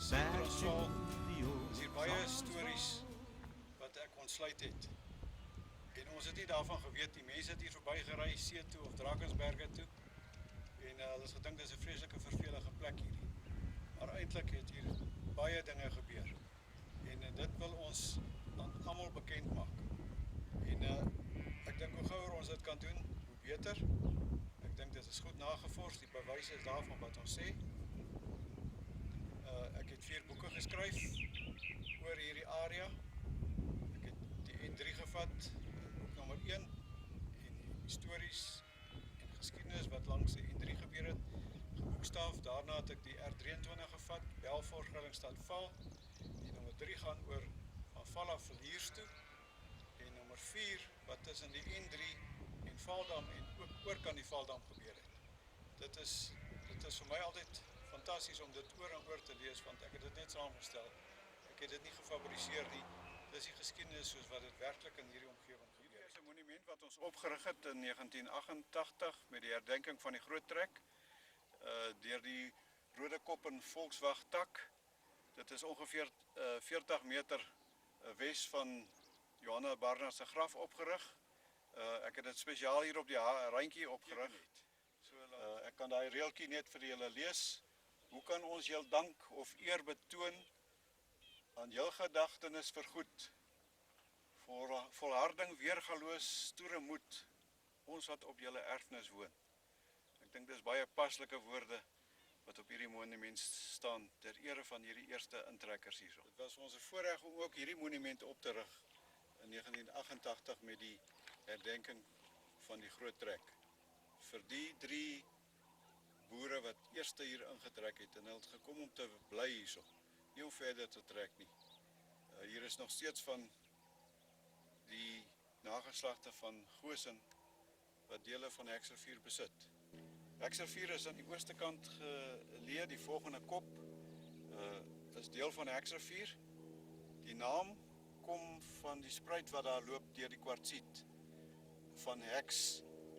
Transvaal is hier baie stories wat ek ontsluit het. En ons het nie daarvan geweet nie. Mense het hier verby gery see toe of Drakensberge toe. En hulle het gedink dis 'n vreeslike vervelige plek hierdie. Maar eintlik het hier baie dinge gebeur. En dit wil ons aan almal bekend maak. En ek dink hoe gouer ons dit kan doen, hoe beter. Ek dink dit is goed nagevors, die bewyse is daarvan wat ons sê. Ek het 4 boeke geskryf oor hierdie area. Ek het die N3 gevat, boek nommer 1, en die stories en geskiedenis wat langs die N3 gebeur het, geboekstaaf. Daarna het ek die R23 gevat, Belfort, Grillingstad, Val. Die nommer 3 gaan oor van Val af Villiers toe. En nommer 4 wat tussen die N3 en Valdam en ook oor kan die Valdam gebeur het. Dit is vir my altyd fantasties om dit oor en oor te lees, want ek het dit net saamgestel. Ek het dit nie gefabriseer nie. Dis die geskiedenis soos wat dit werklik in hierdie omgewing gebeur. Hier is 'n monument wat ons opgerig het in 1988 met die herdenking van die Groot Trek deur die Rodekop en Volkswag tak. Dit is ongeveer 40 meter wes van Johanna Barnard se graf opgerig. Ek het dit spesiaal hier op die randjie opgerig. Ek kan daai reeltjie net vir julle lees. Hoe kan ons julle dank of eer betoon aan julle gedagtenis vergoed? Volharding, weergaloos, stoere moed, ons wat op julle erfenis woon. Ek dink dis baie paslike woorde wat op hierdie monument staan ter ere van hierdie eerste intrekkers hierso. Dit was ons voorreg om ook hierdie monument op te rig in 1988 met die herdenking van die Groot Trek. Vir die 3 boere wat eerste hier ingetrek het en hulle het gekom om te bly hierso, nie om verder te trek nie. Hier is nog steeds van die nageslagte van Goosen wat dele van Hekservuur besit. Hekservuur is aan die ooste kant geleë, die volgende kop is deel van Hekservuur. Die naam kom van die spruit wat daar loop deur die kwartsiet. Van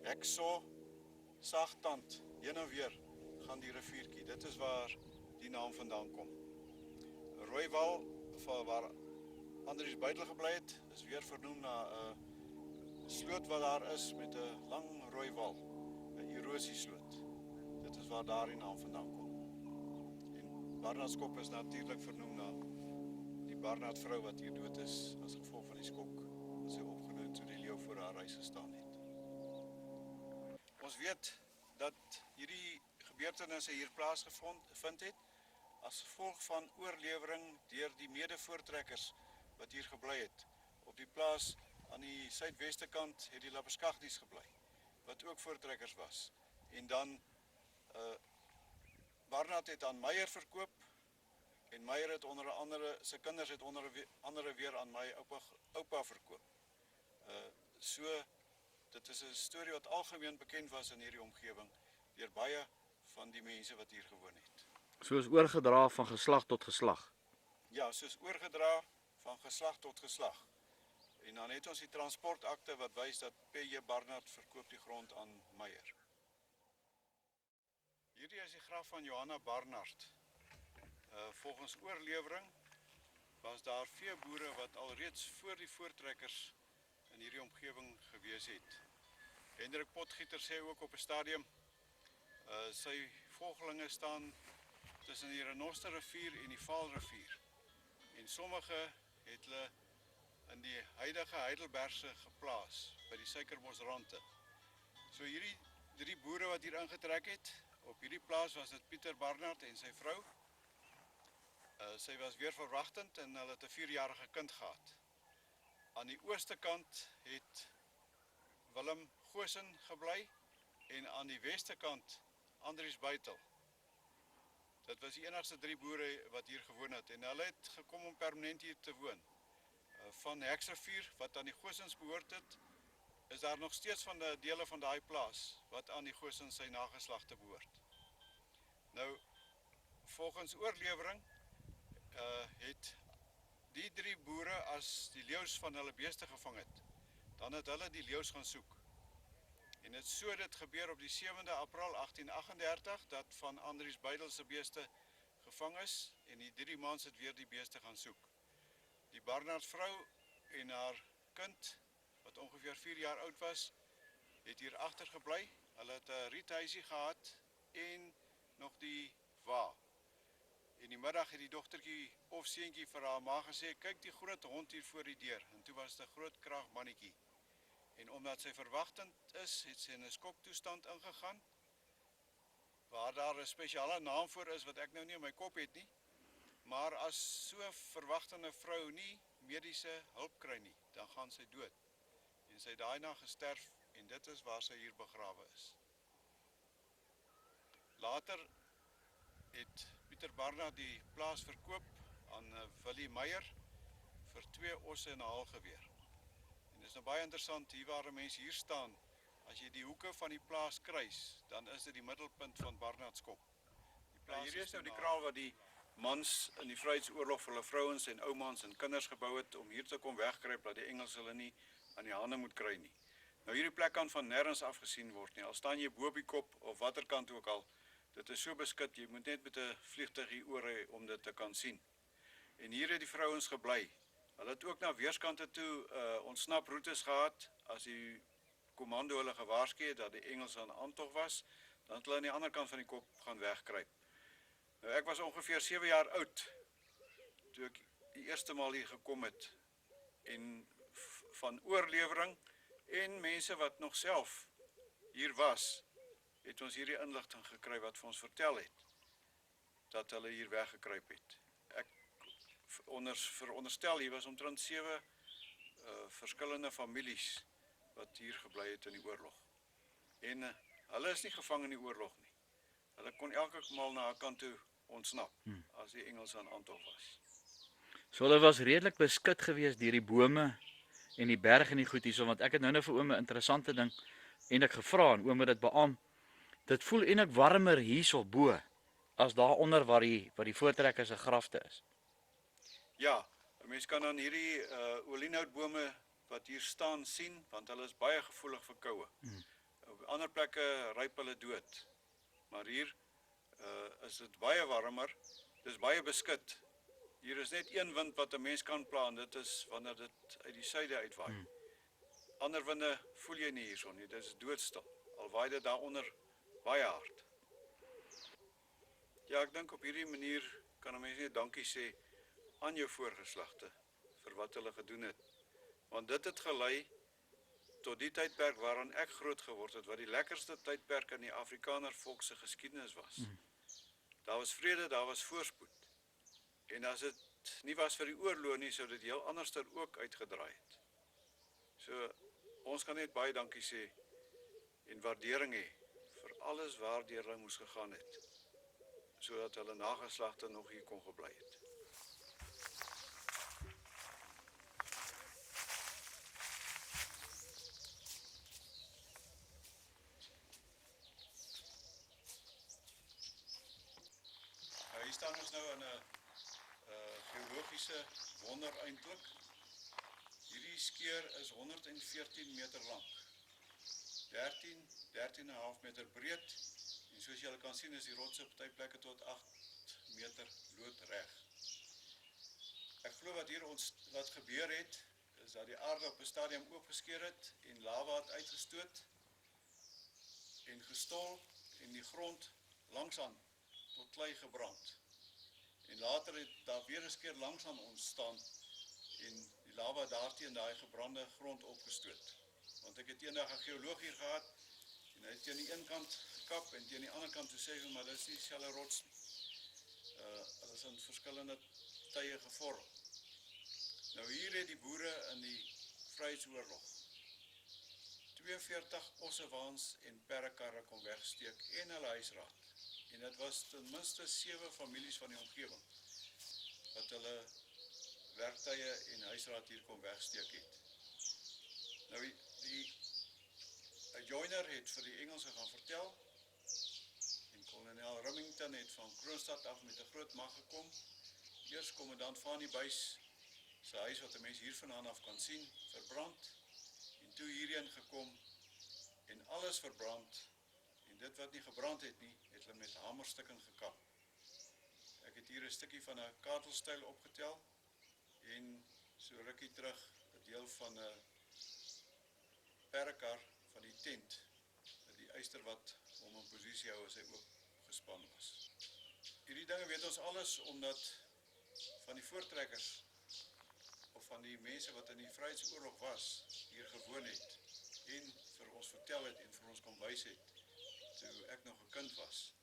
hekso, sagtand, heen en weer gaan die riviertjie. Dit is waar die naam vandaan kom. Rooiwal, waar Andries Buitel gebly het, is weer vernoem na 'n sloot wat daar is met 'n lang rooi wal, 'n erosiesloot. Dit is waar daar die naam vandaan kom. En Barnardskop is natuurlik vernoem na die Barnard vrou wat hier dood is as gevolg van die skok wat sy opgeneem toe die leeu voor haar huis gestaan het. Ons weet dat hierdie gebeurtenisse hier plaasgevind het as gevolg van oorlewering deur die mede-voortrekkers wat hier gebly het. Op die plaas aan die suidweste kant het die Lapperskagties gebly, wat ook voortrekkers was. En dan Barnard het aan Meyer verkoop en Meyer het onder andere, sy kinders het onder andere weer aan my oupa verkoop. So, dit is 'n storie wat algemeen bekend was in hierdie omgewing deur baie van die mense wat hier gewoon het. Soos oorgedra van geslag tot geslag. Ja, soos oorgedra van geslag tot geslag. En dan het ons die transportakte wat wys dat P.J. Barnard verkoop die grond aan Meyer. Hierdie is die graf van Johanna Barnard. Volgens oorlewering was daar veeboere wat alreeds voor die voortrekkers in hierdie omgewing gewees het. Hendrik Potgieter sê ook op 'n stadium, sy volgelinge staan tussen die Renosterrivier en die Vaalrivier. En sommige het hulle in die huidige Heidelbergse geplaas, by die suikerbosrande. So hierdie 3 boere wat hier ingetrek het, op hierdie plaas was dit Pieter Barnard en sy vrou. Sy was weer verwagtend en hulle het 'n 4-jarige kind gehad. Aan die ooste kant het Willem Goosen gebly en aan die weste kant Andries Buitel. Dit was die enigste 3 boere wat hier gewoon het en hulle het gekom om permanent hier te woon. Van Hekservuur wat aan die Goosens behoort het, is daar nog steeds van die dele van daai plaas wat aan die Goosens sy nageslagte behoort. Nou, volgens oorlewering het die 3 boere as die leeu's van hulle beeste gevang het, dan het hulle die leeu's gaan soek. En dit gebeur op die 7de April 1838 dat van Andries Buitel se beeste gevang is en die 3 mans het weer die beeste gaan soek. Die Barnard vrou en haar kind, wat ongeveer 4 jaar oud was, het hier agter gebly. Hulle het 'n riethuisie gehad en nog die wa. In die middag het die dogtertjie of seentjie vir haar ma gesê, kyk die groot hond hier voor die deur. En toe was dit 'n groot kragmannetjie. En omdat sy verwagtend is, het sy in 'n skoktoestand ingegaan, waar daar 'n spesiale naam voor is wat ek nou nie in my kop het nie. Maar as so 'n verwagtende vrou nie mediese hulp kry nie, dan gaan sy dood. En sy het daarna gesterf en dit is waar sy hier begrawe is. Later het Pieter Barnard die plaas verkoop aan Willie Meyer vir 2 osse en 'n haalgeweer. En dit is nou baie interessant, hier waar mense hier staan, as jy die hoeke van die plaas kruis, dan is dit die middelpunt van Barnardskop. Hier is nou die kraal wat die mans in die Vryheidsoorlog vir hulle vrouens en oumans en kinders gebou het om hier te kom wegkruip, dat die Engels hulle nie aan die hande moet kry nie. Nou hierdie plek kan van nêrens af gesien word nie, al staan jy bo op die kop of watter kant ook al, dit is so beskut, jy moet net met 'n vliegtuig hier oor hê om dit te kan sien. En hier het die vrouens gebly. Hulle het ook na weerskante toe ontsnaproetes gehad, as die kommando hulle gewaarsku het dat die Engels aan aantog was, dan het hulle aan die ander kant van die kop gaan wegkruip. Nou ek was ongeveer 7 jaar oud, toe ek die eerste maal hier gekom het, en van oorlewering, en mense wat nog self hier was, het ons hierdie inligting gekry wat vir ons vertel het, dat hulle hier weggekruip het. Ek veronderstel, hier was omtrent 7 verskillende families, wat hier gebly het in die oorlog. En hulle is nie gevang in die oorlog nie. Hulle kon elke maal na 'n kant toe ontsnap, as die Engels aan aantog was. So hulle was redelik beskut geweest deur die bome en die berg en die goed hierso, want ek het nou vir oom 'n interessante ding en ek gevra en oom het dit beamoen. Dit voel eintlik warmer hierso bo as daaronder waar die voortrekker se grafte is. Ja, 'n mens kan dan hierdie olienoutbome wat hier staan sien, want hulle is baie gevoelig vir koue. Op ander plekke ryp hulle dood. Maar hier is dit baie warmer, dis baie beskut. Hier is net een wind wat 'n mens kan pla, en dit is wanneer dit uit die suide uitwaai. Ander winde voel jy nie hierson nie, dit is doodstil, al waai dit daaronder baie hard. Ja, ek dink op hierdie manier kan 'n mens net dankie sê aan jou voorgeslagte vir wat hulle gedoen het. Want dit het gelei tot die tydperk waaraan ek groot geword het, wat die lekkerste tydperk in die Afrikaner volk se geskiedenis was. Daar was vrede, daar was voorspoed. En as dit nie was vir die oorlog nie, sou dit heel anderster ook uitgedraai het. So, ons kan net baie dankie sê en waardering hê vir alles waardeur hulle moes gegaan het, sodat hulle nageslagte nog hier kon gebly het. Hier staan ons nou in 'n geologiese wonder eintlik. Hierdie skeur is 114 meter lank, 13,5 meter breed, en soos julle kan sien is die rotse op party plekke tot 8 meter loodreg. Ek glo wat gebeur het, is dat die aarde op 'n stadium oopgeskeur het en lava het uitgestoot en gestol en die grond langsaan tot klei gebrand. En later het daar weer 'n skeur langsaan ontstaan en die lava daarteen daai gebrande grond opgestoot. Want ek het eendag 'n geoloog hier gehad en hy het teen die een kant gekap en teen die ander kant toe sê hy, maar dis nie dieselfde rots nie. Hulle is in verskillende tye gevorm. Nou hier het die boere in die Vryheidsoorlog 42 ossewaans en perrekarre kon wegsteek en hulle huisraad. En dit was ten minste 7 families van die omgewing wat hulle werktuie en huisraad hier kon wegsteek het. Nou die joiner het vir die Engelse gaan vertel en kolonel Remington het van Kroonstad af met 'n groot mag gekom. Eers kommandant van die buis sy huis wat 'n mens hier vandaan af kan sien, verbrand en toe hierheen gekom en alles verbrand en dit wat nie gebrand het nie, het hulle met hamerstukking gekap. Ek het hier 'n stukkie van 'n katelstyl opgetel en so rukkie terug 'n deel van 'n perrekar van die tent, die eyster wat hom in posisie hou as hy oopgespan was. Hierdie dinge weet ons alles omdat van die voortrekkers of van die mense wat in die Vryheidsoorlog was, hier gewoon het en vir ons vertel het en vir ons kom wys het toe ek nog 'n kind was.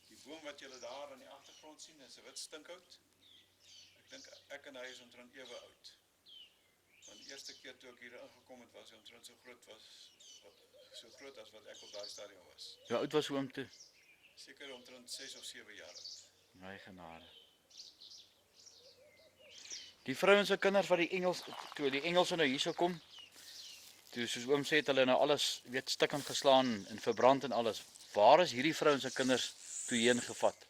Die boom wat julle daar aan die agtergrond sien, is 'n wit stinkhout. Ek dink ek en hy is omtrent ewe oud. Want die eerste keer toe ek hier ingekom het, was hy omtrent so groot as wat ek op daai stadium was. Hoe oud was oom toe? Seker omtrent 6 of 7 jaar oud. My genade. Die vrouens se kinders wat toe die Engelse nou hierso kom, toe soos oom sê het hulle nou alles weet stukkend geslaan en verbrand en alles. Waar is hierdie vrouens se kinders toe heen gevat?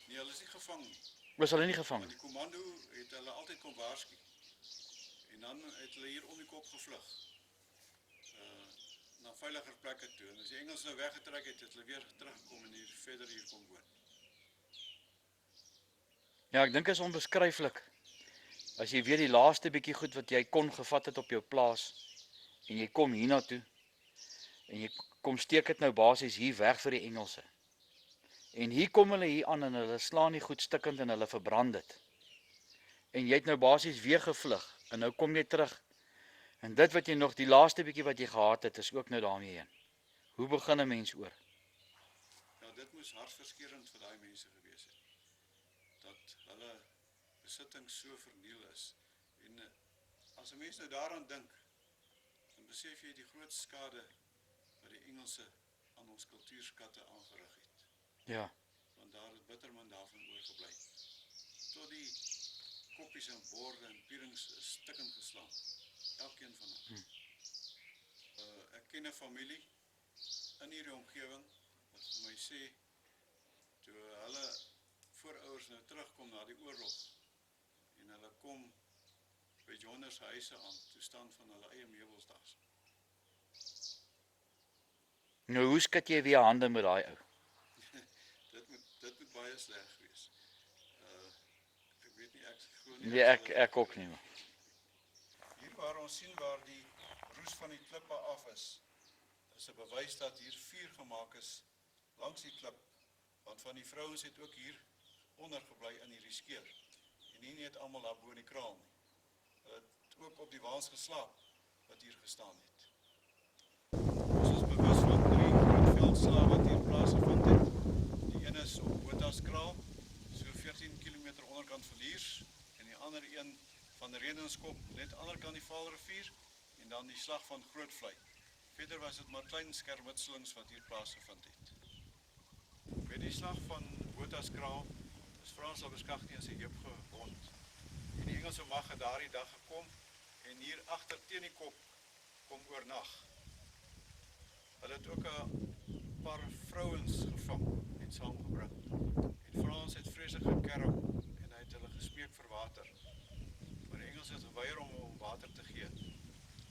Nee, hulle is nie gevang nie. Was hulle nie gevang Want nie? die kommando het hulle altyd kom waarsku. En dan het hulle hier om die kop gevlug. Na veiliger plekke toe. En as die Engels nou weggetrek het, het hulle weer teruggekom en verder hier kom woon. Ja, ek dink is onbeskryflik. As jy weet die laaste bietjie goed wat jy kon gevat het op jou plaas en jy kom hiernatoe en jy kom steek dit nou basies hier weg vir die Engelse. En hier kom hulle hier aan en hulle slaan die goed stikkend en hulle verbrand dit. En jy het nou basies weer gevlug en nou kom jy terug. En dit wat jy nog die laaste bietjie wat jy gehad het is ook nou daarmee heen. Hoe begin 'n mens oor? Ja, dit moes hartverskeurend vir daai mense gewees het. Dat hulle besitting so verniel is. En as 'n mens nou daaraan dink, dan besef jy die groot skade wat die Engelse aan ons kultuurskatte aangerig het. Ja, Want daar het bitter min daarvan oorgebly. Tot die koppies en borde en pierings is stikkend geslaan. Elkeen van hulle. Ek ken 'n familie in hierdie omgewing wat vir my sê, toe hulle voorouers nou terugkom na die oorlog en hulle kom by Johners huise aan, toe staan van hulle eie meubels daar. nou hoe skud jy weer hande met daai ou? Dit moet baie sleg wees. Ek weet nie, ek glo nie. Nee, ek ook nie. Hier waar ons sien waar die roes van die klippe af is 'n bewys dat hier vuur gemaak is langs die klip, want van die vrouens het ook hier ondergebly in hierdie skeur. En nie net almal daar bo in die kraal nie. Hulle het ook op die waans geslaap wat hier gestaan het. Ons is bewus van 3 groot veldslae wat hier plaasgevind het. Die een is op Botaskraal, so 14 km onderkant van Liers, en die ander een van Redenskop, net ander kant die Vaalrivier, en dan die slag van Grootvlei. Verder was dit maar klein skermutselings wat hier plaasgevind het. By die slag van Botaskraal is Frans Labuschagne in sy heup gewond. En die Engelse mag het daardie dag gekom en hier agter teen die kop kom oornag. Hulle het ook 'n paar vrouens gevang en saamgebring. En Frans het vreeslik gekerm en hy het hulle gesmeek vir water. Maar die Engels het geweier om water te gee.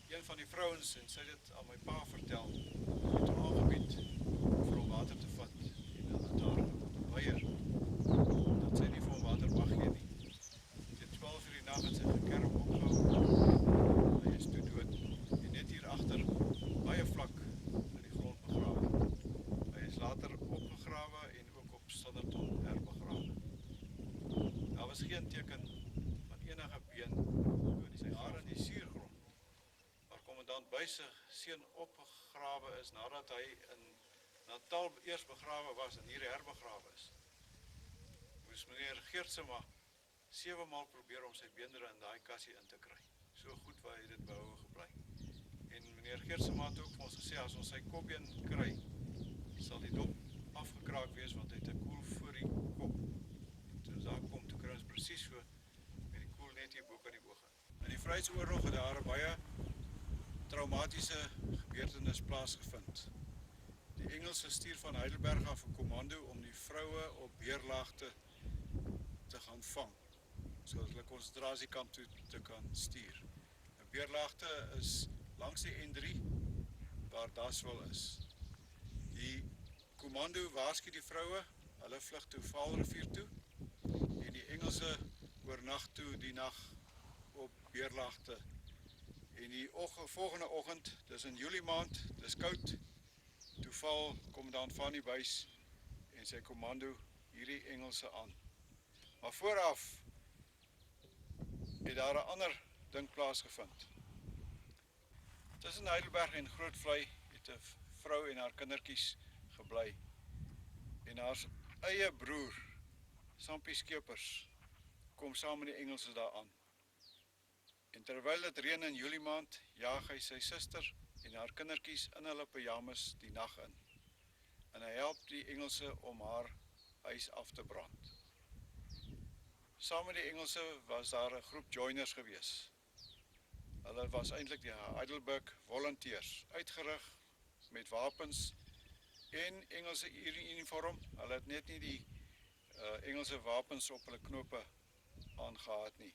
Een van die vrouens, en sy het dit aan my pa vertel, het hom aangebied vir hom water te vat. En hulle het daar geweier dat sy nie vir hom water mag gee nie. Teen 12 uur die nag het sy gekerm opgehou. Hy is toe dood en net hier agter baie vlak in die grond begrawe. Hy is later opgegrawe en ook op Standerton herbegrawe. Daar was geen teken van enige been oor sy hare in die suurgrond. Maar kommandant Buys se seun opgegrawe is nadat hy in Natal eers begrawe was en hier herbegrawe is. Moes meneer Geertsema 7 maal probeer om sy beenderre in daai kassie in te kry. So goed waar hy dit behoue gebly. En meneer Geertsema het ook vir ons gesê, as ons sy kopbeen kry, sal die dop afgekraak wees, want hy het 'n koel voor die kop. En toe ons daar kom, toe kry ons presies so, met die koel net hier bo aan die oog. In die Vryheidsoorlog het daar 'n baie traumatiese gebeurtenis plaasgevind. Die Engelse stuur van Heidelberg af 'n kommando om die vroue op Beerlaagte te gaan vang, sodat hulle konsentrasiekamp toe te kan stuur. Beerlaagte is langs die N3 waar Daswil is. Die kommando waarsku die vroue, hulle Hulle vlug toe Vaalrivier toe en die Engelse oornag toe die nag op Beerlagte. En die volgende oggend, dis in Julie maand, dis koud, toe val kommandant Fanny Buys en sy kommando hierdie Engelse aan. Maar vooraf het daar 'n ander ding plaasgevind. Tussen Heidelberg en Grootvlei het 'n vrou en haar kindertjies gebly. En haar eie broer, Sampie Skeepers, kom saam met die Engelse daar aan. En terwyl dit reën in Julie maand, jaag hy sy suster en haar kindertjies in hulle pyjamas die nag in. En hy help die Engelse om haar huis af te brand. Saam met die Engelse was daar 'n groep joiners gewees. Hulle was eintlik die Heidelberg Volunteers, uitgerig met wapens en Engelse uniform. Hulle het net nie die Engelse wapens op hulle knope aangehad nie.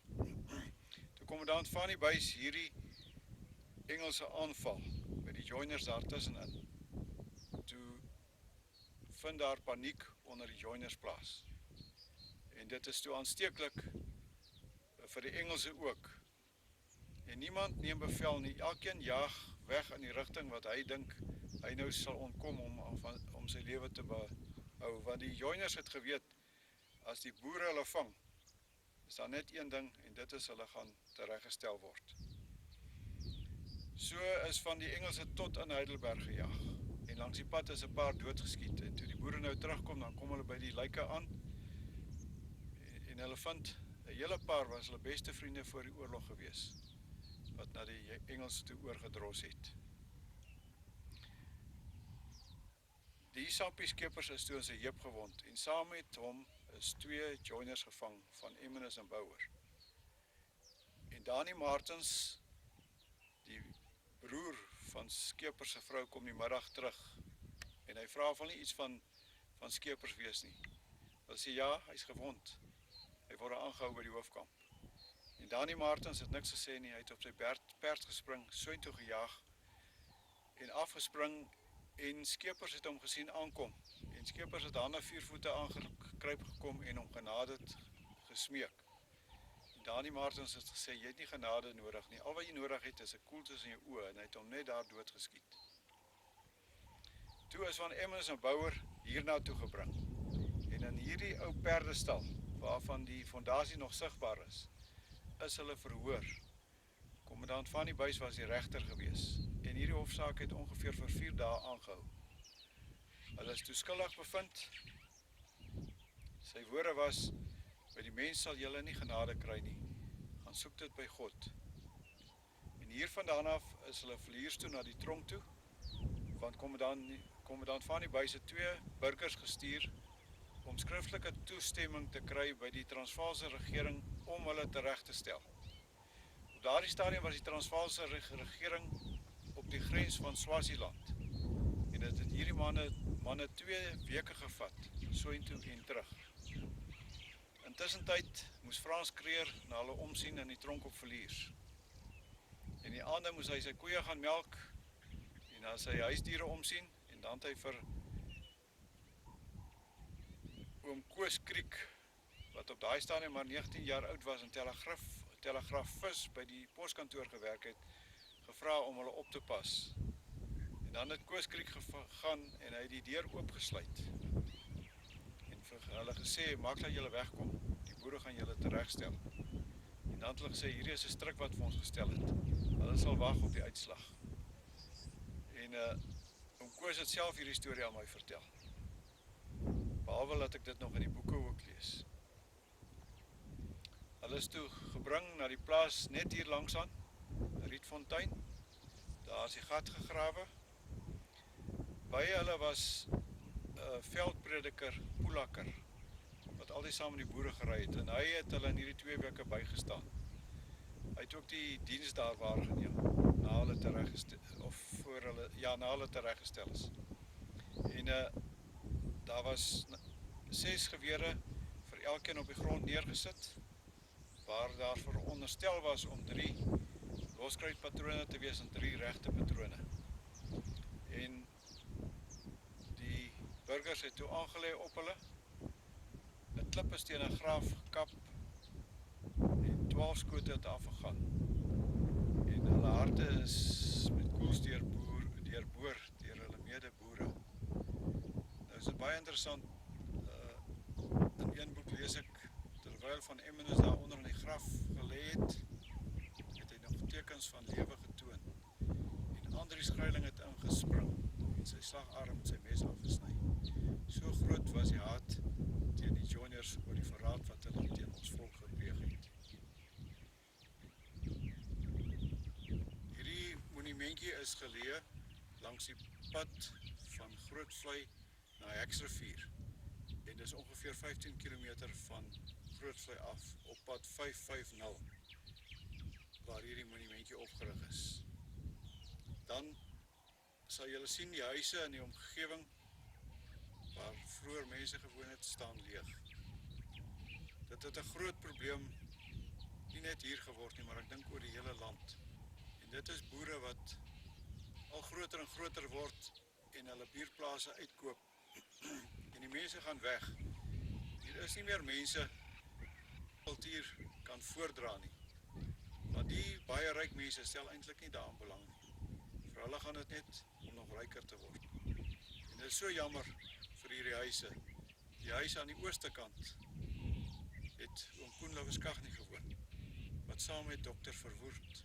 Toe kommandant Fanny Buys hierdie Engelse aanval met die joiners daartussenin, toe vind daar paniek onder die joiners plaas. En dit is toe aansteeklik vir die Engelse ook. En niemand neem bevel nie, elkeen jaag weg in die rigting wat hy dink hy nou sal ontkom om sy lewe te behou. Want die joiners het geweet, as die boere hulle vang, is daar net een ding en dit is hulle gaan tereggestel word. So is van die Engelse tot in Heidelberg gejaag. En langs die pad is 'n paar doodgeskiet. En toe die boere nou terugkom, dan kom hulle by die lyke aan. En hulle vind, 'n hele paar was hulle beste vriende voor die oorlog gewees, wat na die Engelse toe oorgedros het. Die Sampie Skeepers is toe in sy heup gewond en saam met hom is 2 joiners gevang van Emmenus en Bouwer. En Dani Martens, die broer van Skeepers se vrou, kom die middag terug en hy vra of hy nie iets van Skeepers wees nie. Hulle sê ja, hy's gewond. Hy word aangehou by die hoofkamp. En Dani Martens het niks gesê nie, hy het op sy perd gespring, soontoe gejaag en afgespring en Skeepers het hom gesien aankom. En Skeepers het daar na 4 voete aangekruip gekom en hom genade gesmeek. En Dani Martens het gesê, jy het nie genade nodig nie, al wat jy nodig het is 'n koel tussen jou oë, en hy het hom net daar doodgeskiet. Toe is van Emmenus en Bouwer hierna toe gebring. En in hierdie ou perdestal, waarvan die fondasie nog sigbaar is hulle verhoor. Kommandant Fanny Buys was die regter gewees en hierdie hofsaak het ongeveer vir 4 dae aangehou. Hulle is toe skuldig bevind. Sy woorde was, by die mens sal julle nie genade kry nie, gaan soek dit by God. En hiervandaan af is hulle vliers toe na die tronk toe, want kommandant Fanny Buys het 2 burgers gestuur om skriftelike toestemming te kry by die Transvaalse regering om hulle tereg te stel. Op daardie stadium was die Transvaalse regering op die grens van Swaziland en dit het hierdie manne 2 weke gevat, soontoe en terug. Intussentyd moes Frans Kreer na hulle omsien in die tronk op Villiers. En die aande moes hy sy koeie gaan melk en na sy huisdiere omsien en dan het hy vir oom Koos Kriek, wat op daai stadium maar 19 jaar oud was en telegraafvis by die poskantoor gewerk het, gevra om hulle op te pas. En dan het Koos Kriek gegaan en hy het die deur oopgesluit. En vir hulle gesê, maak dat julle wegkom, die boere gaan julle teregstel. En dan het hulle gesê, hierdie is 'n stryk wat vir ons gestel het. Hulle sal wag op die uitslag. En oom Koos het self hierdie storie aan my vertel. Behalwe dat ek dit nog in die boeke ook lees. Hulle is toe gebring na die plaas net hier langsaan, Rietfontein. Daar is die gat gegrawe. By hulle was 'n veldprediker, Poelakker, wat altyd saam met die boere gery het, en hy het hulle in hierdie 2 weke bygestaan. Hy het ook die diens daar waargeneem, na hulle tereggestel is. En daar was 6 gewere vir elkeen op die grond neergesit, waar daar veronderstel was om 3 loskruitpatrone te wees en 3 regte patrone. En die burgers het toe aangelê op hulle klip is teen 'n graaf gekap en 12 skote het afgegaan. En hulle harte is met koels deurboor deur hulle medeboere. Nou is dit baie interessant. In een boek lees ek, terwyl Van Emmenes daaronder in die graf gelê het, het hy nog tekens van lewe getoon. En Andri Skryling het ingespring en sy slagarm met sy mes afgesny. So groot was die haat teen die juniors oor die verraad wat hulle teen ons volk gepleeg het. Hierdie monumentjie is geleë langs die pad van Grootvlei na Heksrivier. En dis ongeveer 15 km van Grootvlei af op pad 550 waar hierdie monumentjie opgerig is. Dan sal julle sien die huise in die omgewing waar vroeër mense gewoon het, staan leeg. Dit het 'n groot probleem nie net hier geword nie, maar ek dink oor die hele land. En dit is boere wat al groter en groter word en hulle buurplase uitkoop. En die mense gaan weg. Hier is nie meer mense kultuur kan voordra nie. Maar die baie ryk mense stel eintlik nie daaraan belang nie. Vir hulle gaan dit net om nog ryker te word. En dit is so jammer vir hierdie huise. Die huise aan die ooste kant het oom Koen Lauwerskagh gewoon, wat saam met Dr. Verwoerd,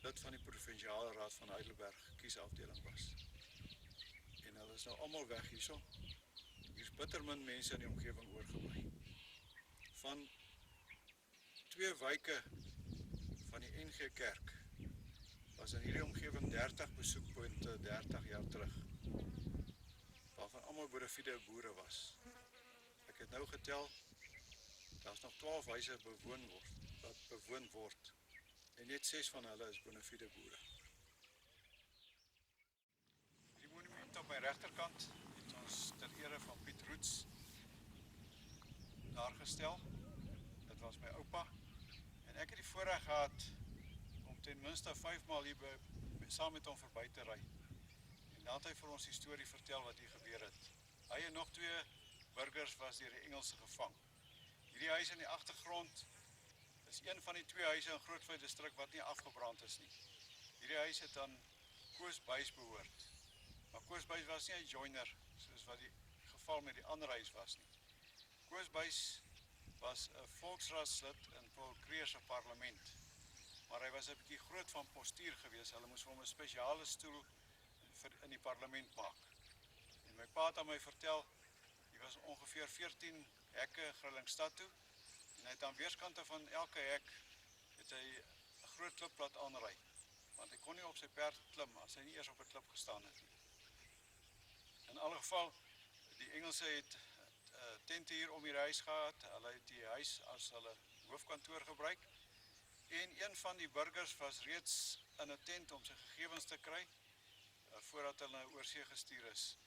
lid van die Provinsiale Raad van Heidelberg kiesafdeling was. En hulle is nou almal weg hierso. Hier's bitter min mense in die omgewing oorgebly. Van 2 wyke van die NG Kerk was in hierdie omgewing 30 besoekpunte 30 jaar terug, waarvan almal bonafide boere was. Ek het nou getel, daar's nog 12 huise wat bewoon word, en net 6 van hulle is bonafide boere. Die monument op my regterkant het ons ter ere van Piet Roots daar gestel. Dit was my oupa, en ek het die voorreg gehad om ten minste 5 maal hier saam met hom verby te ry. En dan het hy vir ons die storie vertel wat hier gebeur het. Hy en nog 2 burgers was deur die Engelse gevang. Hierdie huis in die agtergrond is een van die 2 huise in Grootvlei distrik wat nie afgebrand is nie. Hierdie huis het aan Koos Buys behoort. Maar Koos Buys was nie 'n joiner, soos wat die geval met die ander huis was nie. Koos Buys was 'n volksraadslid in Paul Kruger se parlement. Maar hy was 'n bietjie groot van postuur geweest. Hulle moes vir hom 'n spesiale stoel in die parlement maak. En my pa het aan my vertel, hy was ongeveer 14 hekke Grillingstad toe, en hy het aan weerskante van elke hek het hy 'n groot klipblad aanry, want hy kon nie op sy perd klim as hy nie eers op 'n klip gestaan het nie. In alle geval, die Engelse het tente hier om hierdie huis gehad. Hulle het die huis as hulle hoofkantoor gebruik, en een van die burgers was reeds in 'n tent om sy gegevens te kry, voordat hulle na oorsee gestuur is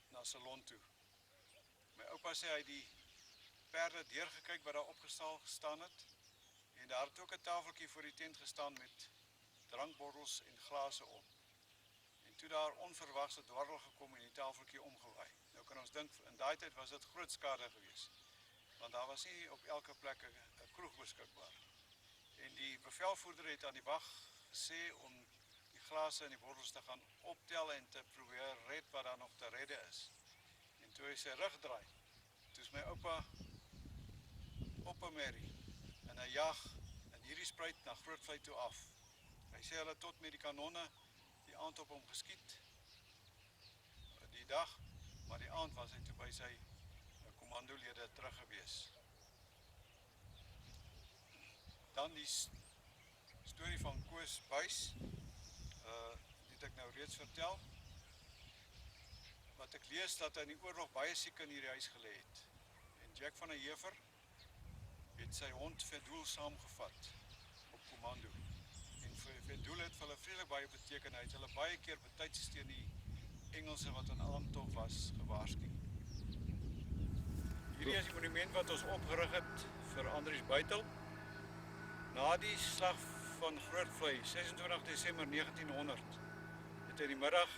na Ceylon toe. My oupa sê hy het die perde deurgekyk wat daar opgestal gestaan het, en daar het ook 'n tafeltjie voor die tent gestaan met drankbottels en glase op. En toe daar onverwags 'n dwarrel gekom en die tafeltjie omgewaai. Nou kan ons dink, in daai tyd was dit groot skade geweest, want daar was nie op elke plek 'n kroeg beskikbaar. En die bevelvoerder het aan die wag gesê om die glase en die bottels te gaan optel en te probeer red wat daar nog te redde is. En toe hy sy rug draai, toe is my oupa op 'n merrie, en hy jag in hierdie spruit na Grootvlei toe af. Hy sê hulle tot met die kanonne die aand op hom geskiet, die dag, maar die aand was hy toe by sy kommandolede terug gewees. Dan die storie van Koos Buys, het ek nou reeds vertel. Wat ek lees, dat hy in die oorlog baie siek in hierdie huis gelê het. En Jack van der Heever het sy hond Verdoel saamgevat op kommando. En Verdoel het vir hulle vreeslik baie beteken. Hy het hulle baie keer betyds teen die Engelse wat in aandtog was gewaarsku. Hierdie is die monument wat ons opgerig het vir Andries Buitel. Na die slag van Grootvlei, 26 Desember 1900, het hy die middag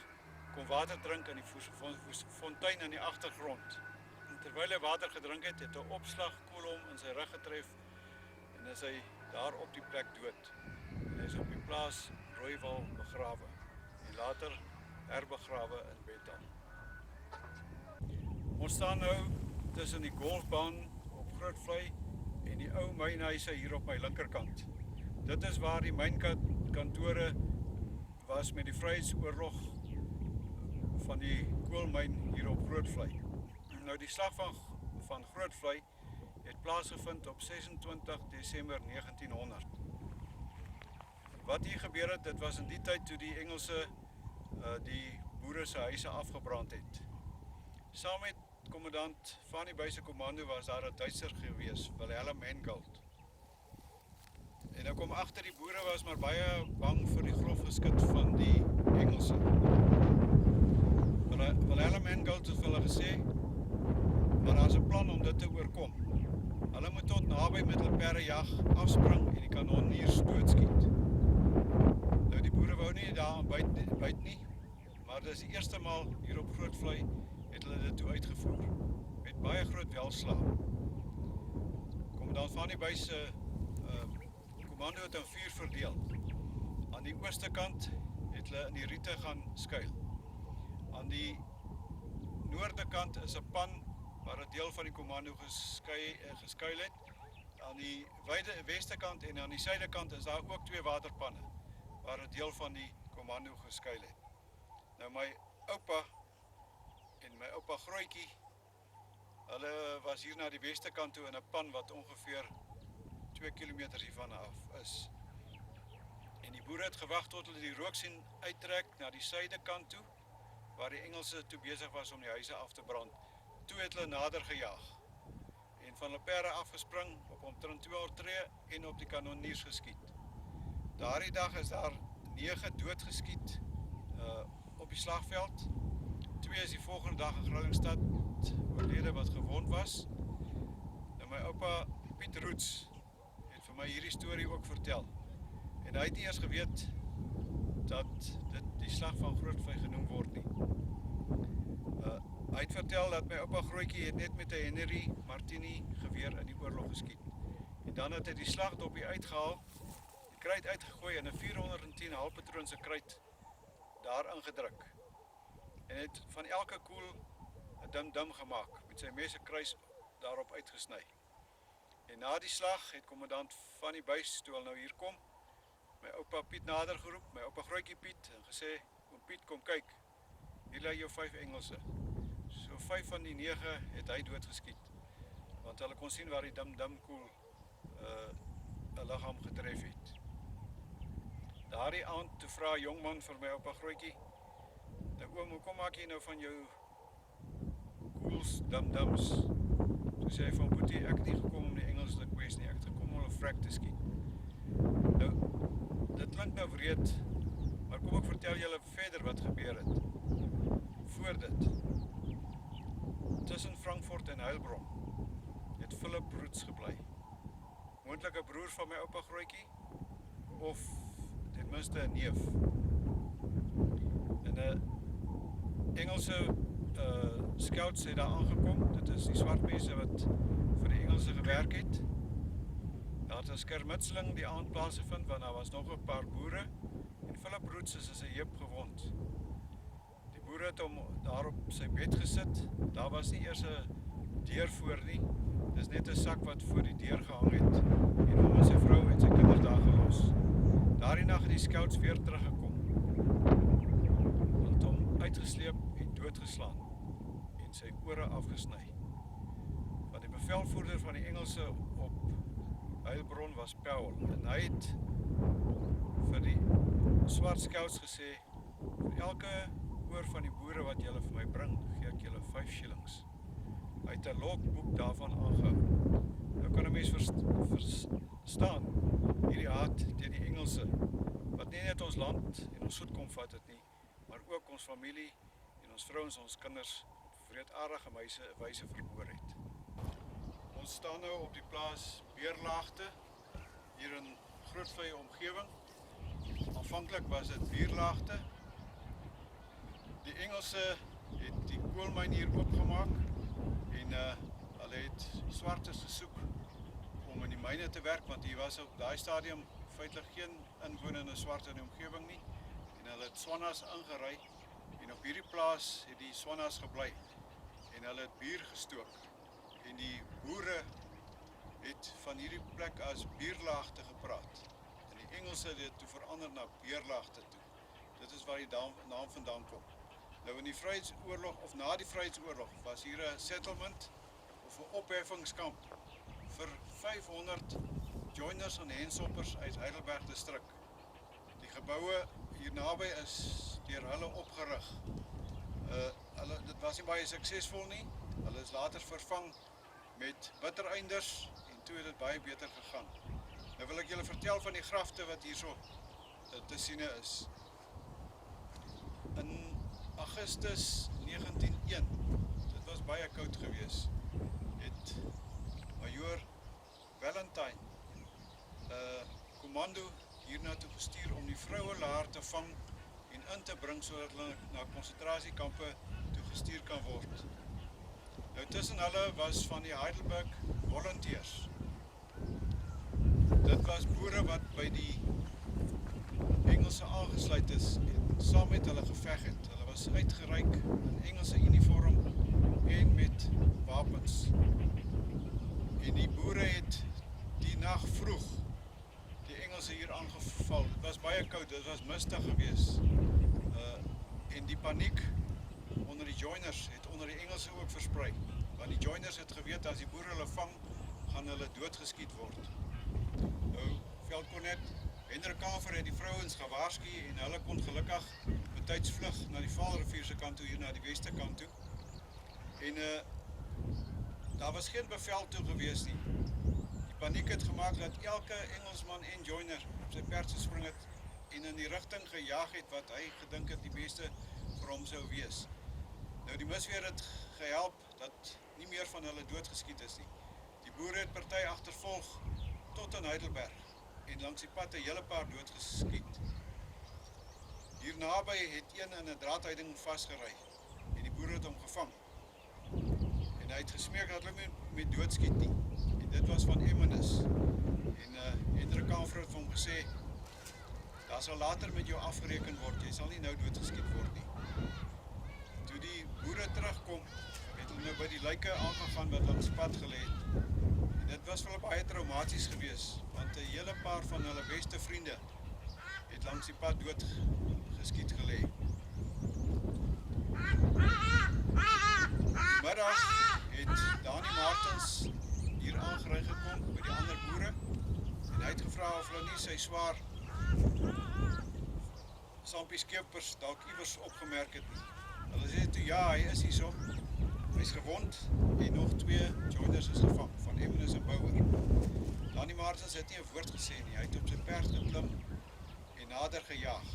kom water drink in die fontein in die agtergrond. Terwyl hy water gedrink het, het 'n opslagkoel hom in sy rug getref en is hy daar op die plek dood. En hy is op die plaas Rooiwal begrawe en later herbegrawe in Bethal. Ons staan nou tussen die golfbaan op Grootvlei en die ou mynhuise hier op my linkerkant. Dit is waar die mynkantore was met die Vryheidsoorlog van die koolmyn hier op Grootvlei. Nou die slag van Grootvlei het plaasgevind op 26 Desember 1900. Wat hier gebeur het, dit was in die tyd toe die Engelse die boere se huise afgebrand het. Saam met kommandant van die Buise Kommando was daar 'n Duitser gewees, Wilhelm Hengold. En nou kom agter die boere was maar baie bang vir die grof geskit van die Engelse. Wilhelm Hengold het vir hulle gesê, maar daar's 'n plan om dit te oorkom. Hulle moet tot naby met hulle perdejag afspring en die kanonniers doodskiet. Nou die boere wou nie daar byt nie, maar dis die eerste maal hier op Grootvlei het hulle dit toe uitgevoer, met baie groot welslaag. Kommandant van die Buise kommando het in 4 verdeel. Aan die ooste kant het hulle in die riete gaan skuil. Aan die noorde kant is 'n pan waar 'n deel van die kommando geskuil het. Aan die weste kant en aan die suide kant is daar ook 2 waterpanne waar 'n deel van die kommando geskuil het. Nou my oupa en my oupa Grootjie, hulle was hier na die weste kant toe in 'n pan wat ongeveer 2 kilometer hiervan af is. En die boere het gewag tot hulle die rook sien uittrek na die suide kant toe, waar die Engelse toe besig was om die huise af te brand. Toe het hulle nader gejaag en van hulle perde afgespring, op omtrent 200 tree en op die kanonniers geskiet. Daardie dag is daar 9 doodgeskiet op die slagveld. 2 is die volgende dag in Groningstad oorlede wat gewond was. En my oupa Piet Roots het vir my hierdie storie ook vertel. En hy het nie eers geweet dat dit die slag van Grootvlei genoem word nie. Hy het vertel dat my oupa Grootjie het net met 'n Henry Martini geweer in die oorlog geskiet. En dan het hy die slagdopie uitgehaal, die kruit uitgegooi en 'n 410 halpatroonse kruit daar ingedruk. En het van elke koel 'n dim-dim gemaak, met sy mes en kruis daarop uitgesny. En na die slag het kommandant van die buis, toe hulle nou hier kom, my oupa Piet nader geroep, my oupa Grootjie Piet, en gesê, oom Piet, kom kyk, hier lê jou 5 Engelse. So 5 van die 9 het hy doodgeskiet, want hulle kon sien waar die dim-dim koel 'n liggaam getref het. Daardie aand toe vra 'n jong man vir my oupa Grootjie, nou oom, hoekom maak jy nou van jou koels dim-dims? Toe sê hy van Boetie, ek het nie gekom om die Engels te kwes nie, ek het gekom om hulle vrek te skiet. Nou, dit klink nou wreed, maar kom ek vertel julle verder wat gebeur het. Voor dit, tussen Frankfurt en Heilbron, het Philip Roots gebly. Moontlik 'n broer van my oupa Grootjie, of ten minste 'n neef. En 'n Engelse scouts het daar aangekom. Dit is die swart mense wat vir die Engelse gewerk het. Daar het 'n skermutseling die aand plaasgevind, want daar was nog 'n paar boere en Philip Roots is in sy heup gewond. Die boere het hom daar op sy bed gesit. Daar was nie eers 'n deur voor nie. Dis net 'n sak wat voor die deur gehang het en hom en sy vrou en sy kinders daar gelos. Daardie nag het die scouts weer teruggekom. Hulle het hom uitgesleep en doodgeslaan en sy ore afgesny. Want die bevelvoerder van die Engelse op Heilbron was Powell en hy het vir die swart scouts gesê, vir elke oor van die boere wat julle vir my bring, gee ek julle 5 shillings. Hy het 'n logboek daarvan aangehou. Nou kan 'n mens verstaan hierdie haat teen die Engelse, wat nie net ons land en ons goed kom vat het nie, maar ook ons familie en ons vrouens en ons kinders op wreedaardige wyse vermoor het. Ons staan nou op die plaas Beerlaagte, hier in Grootvlei omgewing. Aanvanklik was dit Bierlaagte. Die Engelse het die koolmyn hier oopgemaak en hulle het swartes gesoek om in die myne te werk, want hier was op daai stadium feitlik geen inwonende swart in die omgewing nie, en hulle het swannas ingery, en op hierdie plaas het die swannas gebly, en hulle het bier gestook, en die boere het van hierdie plek as bierlaagte gepraat, en die Engelse het dit toe verander na beerlaagte toe. Dit is waar die naam vandaan kom. Nou in die Vryheidsoorlog, of na die Vryheidsoorlog, was hier 'n settlement, of 'n opheffingskamp, vir 500 joiners en hensoppers uit Heidelberg distrik. Die geboue hier naby is deur hulle opgerig. Dit was nie baie suksesvol nie. Hulle is later vervang met bittereinders en toe het dit baie beter gegaan. Nou wil ek julle vertel van die grafte wat hierso te siene is. In Augustus 1901, dit was baie koud gewees, het Majoor Valentine kommando hiernatoe gestuur om die vroue laar te vang en in te bring sodat hulle na konsentrasiekampe toe gestuur kan word. Nou tussen hulle was van die Heidelberg Volunteers. Dit was boere wat by die Engelse aangesluit is en saam met hulle geveg het. Hulle was uitgeryk in Engelse uniform en met wapens. En die boere het die nag vroeg die Engelse hier aangeval. Dit was baie koud, dit was mistig gewees. En die paniek onder die joiners het onder die Engelse ook versprei. Want die joiners het geweet as die boere hulle vang, gaan hulle doodgeskiet word. Nou, veldkornet Hendrik Kaver het die vrouens gewaarsku en hulle kon gelukkig betyds vlug na die Vaalrivier se kant toe, hier na die weste kant toe. En daar was geen bevel toe gewees nie. Die paniek het gemaak dat elke Engelsman en joiner op sy perd gespring het en in die rigting gejaag het wat hy gedink het die beste vir hom sou wees. Nou die misweer het gehelp dat nie meer van hulle doodgeskiet is nie. Die boere het party agtervolg tot in Heidelberg en langs die pad 'n hele paar doodgeskiet. Hier naby het een in 'n draadheiding vasgery en die boere het hom gevang. En hy het gesmeek dat hulle met doodskiet nie. En dit was van Emmenus. En Hendrik Kaver het vir hom gesê, daar sal later met jou afgereken word, jy sal nie nou doodgeskiet word nie. Toe die boere terugkom, het hulle nou by die lyke aangegaan wat langs die pad gelê het. En dit was vir hulle baie traumaties gewees, want 'n hele paar van hulle beste vriende het langs die pad doodgeskiet gelê. Middag het Dani Martens hier aangery gekom by die ander boere en hy het gevra of hulle nie sy swaar Sampie Skeepers dalk iewers opgemerk het nie. Hulle sê toe ja, hy is hierso. Hy is gewond en nog 2 joiners is gevang van Emmenus en Bouwer. Dani Martens het nie 'n woord gesê nie. Hy het op sy perd geklim en nader gejaag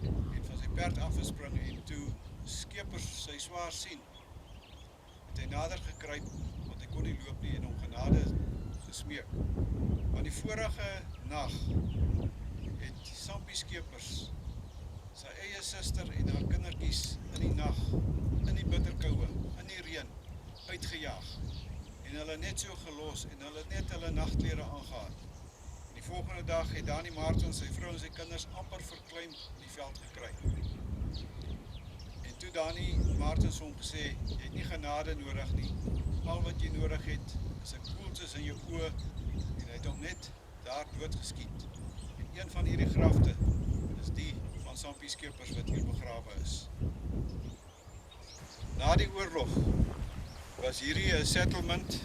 en van sy perd afgespring en toe Skeepers sy swaar sien, het hy nader gekruip want hy kon nie loop nie en hom genade gesmeek. Want die vorige nag het Sampie Skeepers sy eie suster en haar kindertjies in die nag, in die bitterkoue, in die reën, uitgejaag. En hulle net so gelos en hulle net hulle nagklere aangehad. En die volgende dag het Dani Martens sy vrou en sy kinders amper verklein in die veld gekry. En toe Dani Martens hom gesê, jy het nie genade nodig nie. Al wat jy nodig het, is 'n koeltjies in jou oë en hy het hom net daar doodgeskiet. En een van hierdie grafte is die van Sampie Skeepers wat hier begrawe is. Na die oorlog was hierdie 'n settlement,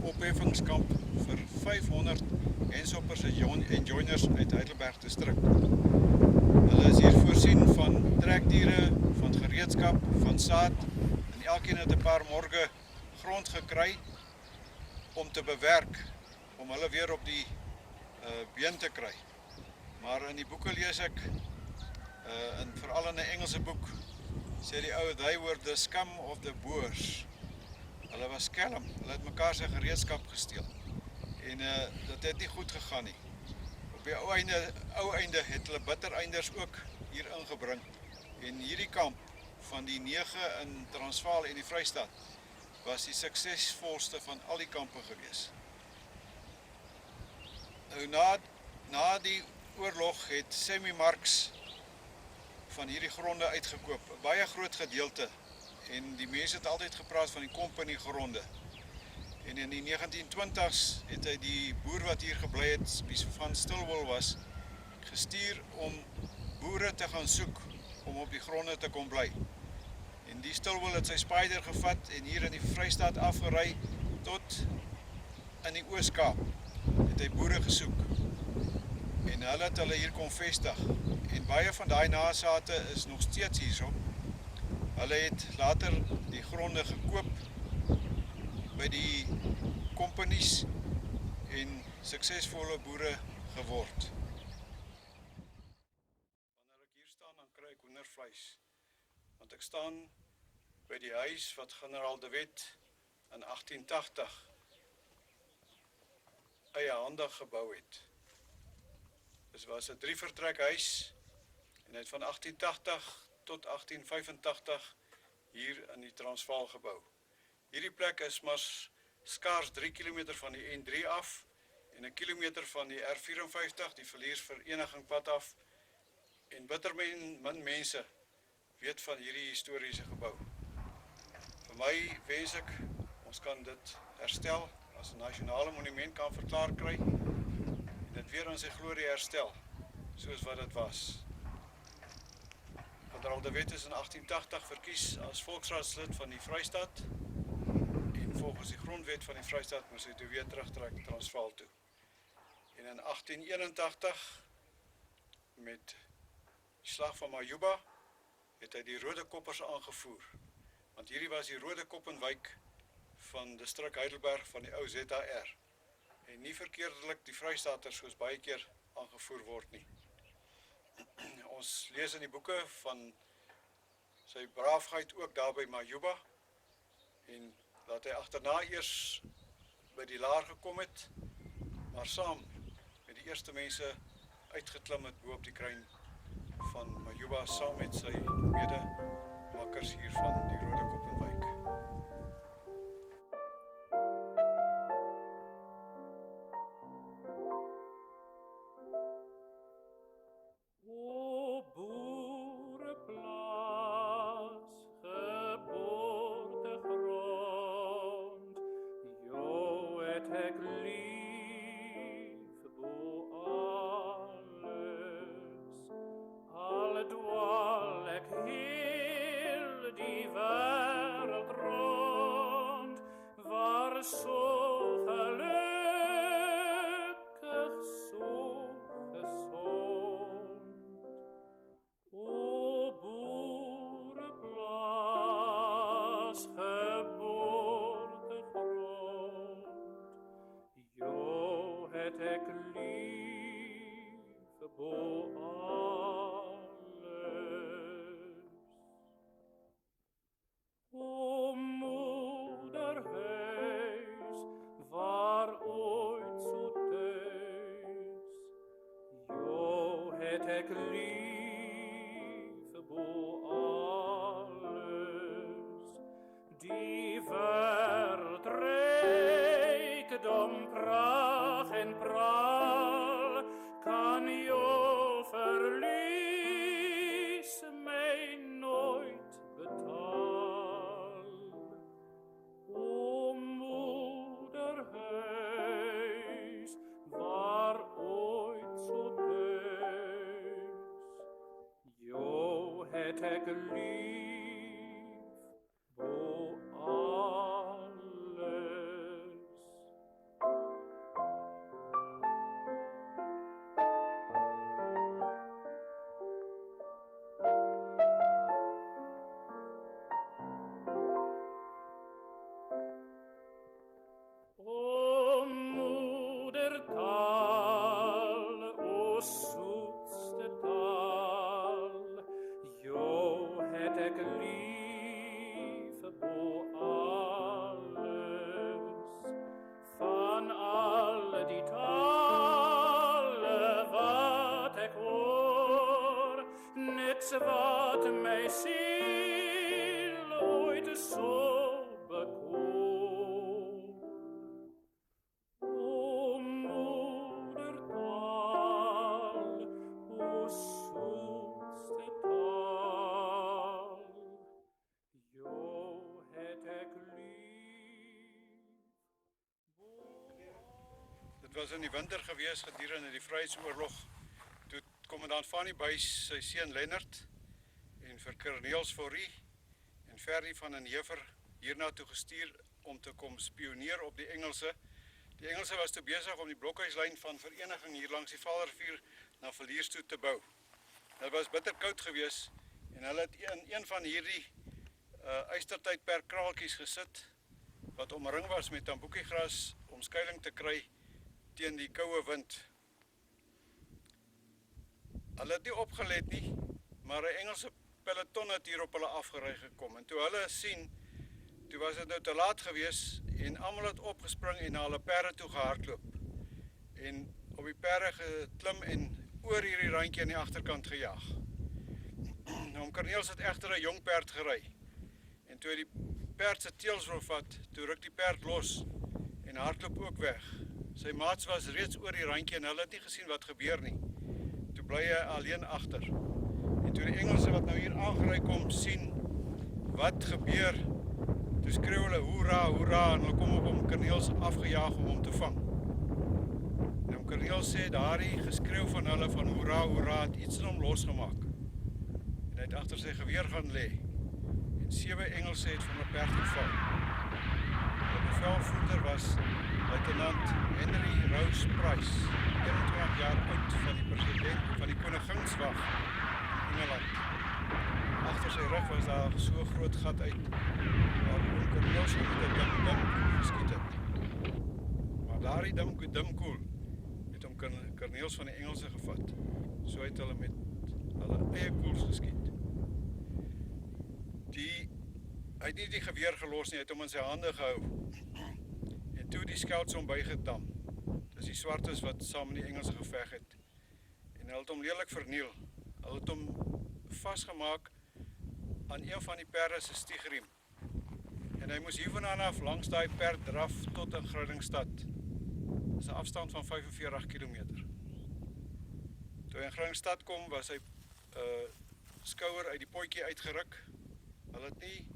opheffingskamp vir 500 hensoppers en joiners uit Heidelberg distrik. Hulle is hier voorsien van trekdiere, van gereedskap, van saad en elkeen het 'n paar morge grond gekry om te bewerk, om hulle weer op die been te kry. Maar in die boeke lees ek, en veral in 'n Engelse boek, sê die ou, they were the scum of the Boers. Hulle was skelm, hulle het mekaar sy gereedskap gesteel. En dit het nie goed gegaan nie. Op die ou einde het hulle bittereinders ook hier ingebring. En hierdie kamp van die 9 in Transvaal en die Vrystaat was die suksesvolste van al die kampe gewees. Nou na die oorlog het Sammy Marks van hierdie gronde uitgekoop, 'n baie groot gedeelte, en die mense het altyd gepraat van die company gronde. En in die 1920s het hy die boer wat hier gebly het, wie van Stilwell was, gestuur om boere te gaan soek om op die gronde te kom bly. En die Stilwell het sy Spider gevat en hier in die Vrystaat afgery tot in die Oos-Kaap. Het hy boere gesoek. En hulle het hulle hier kom vestig. En baie van daai nasate is nog steeds hierso. Hulle het later die gronde gekoop by die companies en suksesvolle boere geword. Wanneer ek hier staan, dan kry ek hoendervleis. Want ek staan by die huis wat generaal De Wet in 1880 eiehandig gebou het. Dit was 'n 3-vertrek huis en hy het van 1880 tot 1885 hier in die Transvaal gebou. Hierdie plek is maar skaars 3 km van die N3 af en 1 kilometer van die R54, die verliersverenigingpad af, en bitter min mense weet van hierdie historiese gebou. Vir my wens ek, ons kan dit herstel, as 'n nasionale monument kan verklaar kry, en dit weer in sy glorie herstel, soos wat dit was. Generaal De Wet is in 1880 verkies as volksraadslid van die Vrystaat, en volgens die grondwet van die Vrystaat moes hy toe weer terugtrek Transvaal toe. En in 1881, met die slag van Majuba, het hy die Rode Koppers aangevoer, want hierdie was die Rode Koppenwyk van distrik Heidelberg van die ou ZAR, en nie verkeerdelik die Vrystaaters soos baie keer aangevoer word nie. Ons lees in die boeke van sy braafheid ook daar by Majuba, en dat hy agterna eers by die laar gekom het, maar saam met die eerste mense uitgeklim het bo op die kruin van Majuba, saam met sy medemakkers hier van die Rode Koppenwyk. O boereplaas, geboortegrond, jou het ek lief bo alles. Al dwaal ek heel die wêreld rond, waar so gelukkig, so gesond. O boereplaas, geboortegrond, jou het ek lief bo alles. O moederhuis, waar ooit so thuis, jou het ek lief bo alles. Die wêreld rykdom, pracht en praal, kan jou verlies my nooit betaal. O moederhuis, waar ooit so thuis, jou het ek lief bo alles. O moedertaal, o soetste taal, jou het ek was in die winter gewees gedurende die Vryheidsoorlog. Toe kommandant Fanny Buys sy seun Lennard en vir Corneels Fourie en Ferdy van den Heever hiernatoe gestuur om te kom spioneer op die Engelse. Die Engelse was toe besig om die blokhuislyn van vereniging hier langs die Vaalrivier na Villiers toe te bou. Dit was bitterkoud gewees en hulle het in een van hierdie ystertydperk kraaltjies gesit wat omring was met tamboekiegras om skuiling te kry teen die koue wind. Hulle het nie opgelet nie, maar 'n Engelse peloton het hier op hulle afgery gekom en toe hulle sien, toe was dit nou te laat gewees en almal het opgespring en na hulle perde toe gehardloop en op die perde geklim en oor hierdie randjie aan die agterkant gejaag. Nou, Corneels het egter 'n jong perd gery en toe hy die perd se teels wou vat, toe ruk die perd los en hardloop ook weg. Sy maats was reeds oor die randjie en hulle het nie gesien wat gebeur nie. Toe bly hy alleen agter. En toe die Engelse wat nou hier aangery kom sien wat gebeur, toe skreeu hulle hoera, hoera en hulle kom op hom Corneels afgejaag om hom te vang. En Corneels sê daardie geskreeu van hulle van hoera, hoera het iets in hom losgemaak. En hy het agter sy geweer gaan lê. En 7 Engelse het van 'n perd geval. Die bevelvoerder was luitenant Henry Rose Price, 21 jaar oud, van die president van die Koninginswag in Engeland. Agter sy rug was daar so groot gat uit waar oom Corneels met 'n dimkoel geskiet het. Maar daardie dimkoel het hom Corneels van die Engelse gevat. So het hulle met hulle eie koels geskiet. Hy het nie die geweer gelos nie, hy het hom in sy hande gehou. En toe die skouts hom bygetam. Dis die swartes wat saam met die Engelse geveg het. En hulle het hom lelik verniel. Hulle het hom vasgemaak aan een van die perde se stiegriem. En hy moes hiervandaan af langs daai perd draf tot in Groningstad. Dis 'n afstand van 45 km. Toe hy in Groningstad kom, was hy skouer uit die potjie uitgeruk. Hulle het nie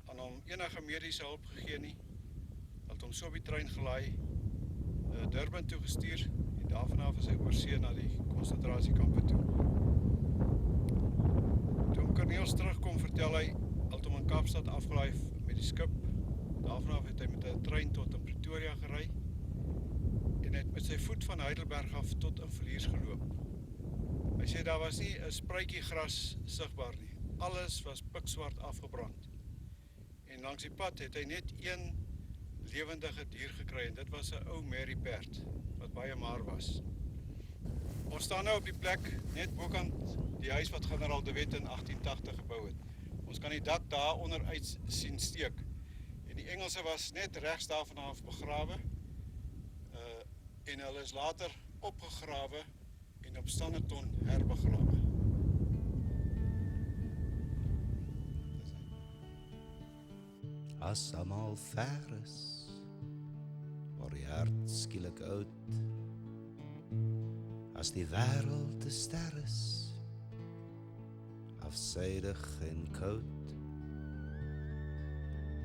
aan hom enige mediese hulp gegee nie. Hulle het hom so op die trein gelaai, Durban toe gestuur en daarvan af is hy oorsee na die konsentrasiekampe toe. Toe Corneels terugkom, vertel hy het hom in Kaapstad afgelaai met die skip. Daarvan af het hy met 'n trein tot in Pretoria gery en hy het met sy voet van Heidelberg af tot in Villiers geloop. Hy sê daar was nie 'n spruitjie gras sigbaar nie. Alles was pikswart afgebrand. En langs die pad het hy net een lewendige dier gekry en dit was 'n ou merrieperd wat baie maar was. Ons staan nou op die plek net bokant die huis wat generaal De Wet in 1880 gebou het. Ons kan die dak daaronder uit sien steek. En die Engelse was net regs daarvan af begrawe en hulle is later opgegrawe en op Standerton herbegrawe. As almal ver is, word die hart skielik oud. As die wêreld te ster is, afsydig en koud,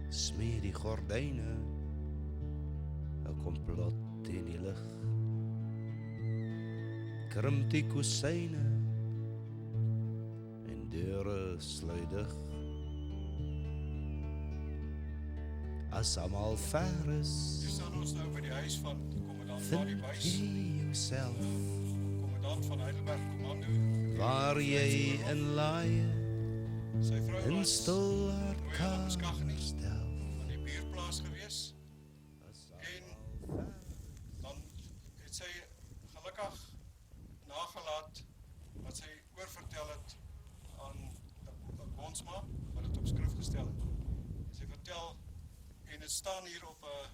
smeer die gordyne 'n komplot in die lug. Krimp die kusyne en deure sluit dig. As almal ver is, Hier staan ons nou by die huis van kommandant vind Fanny Buys, jy jouself kommandant van Heidelberg Kommando. waar jy in laaie Sy vrou in was stil haar Nooi kamer Skagenie stel. van die buurplaas gewees. En dan het sy gelukkig nagelaat wat sy oorvertel het aan 'n bondsma wat dit op skrif gestel het. En sy vertel en dit staan hier op 'n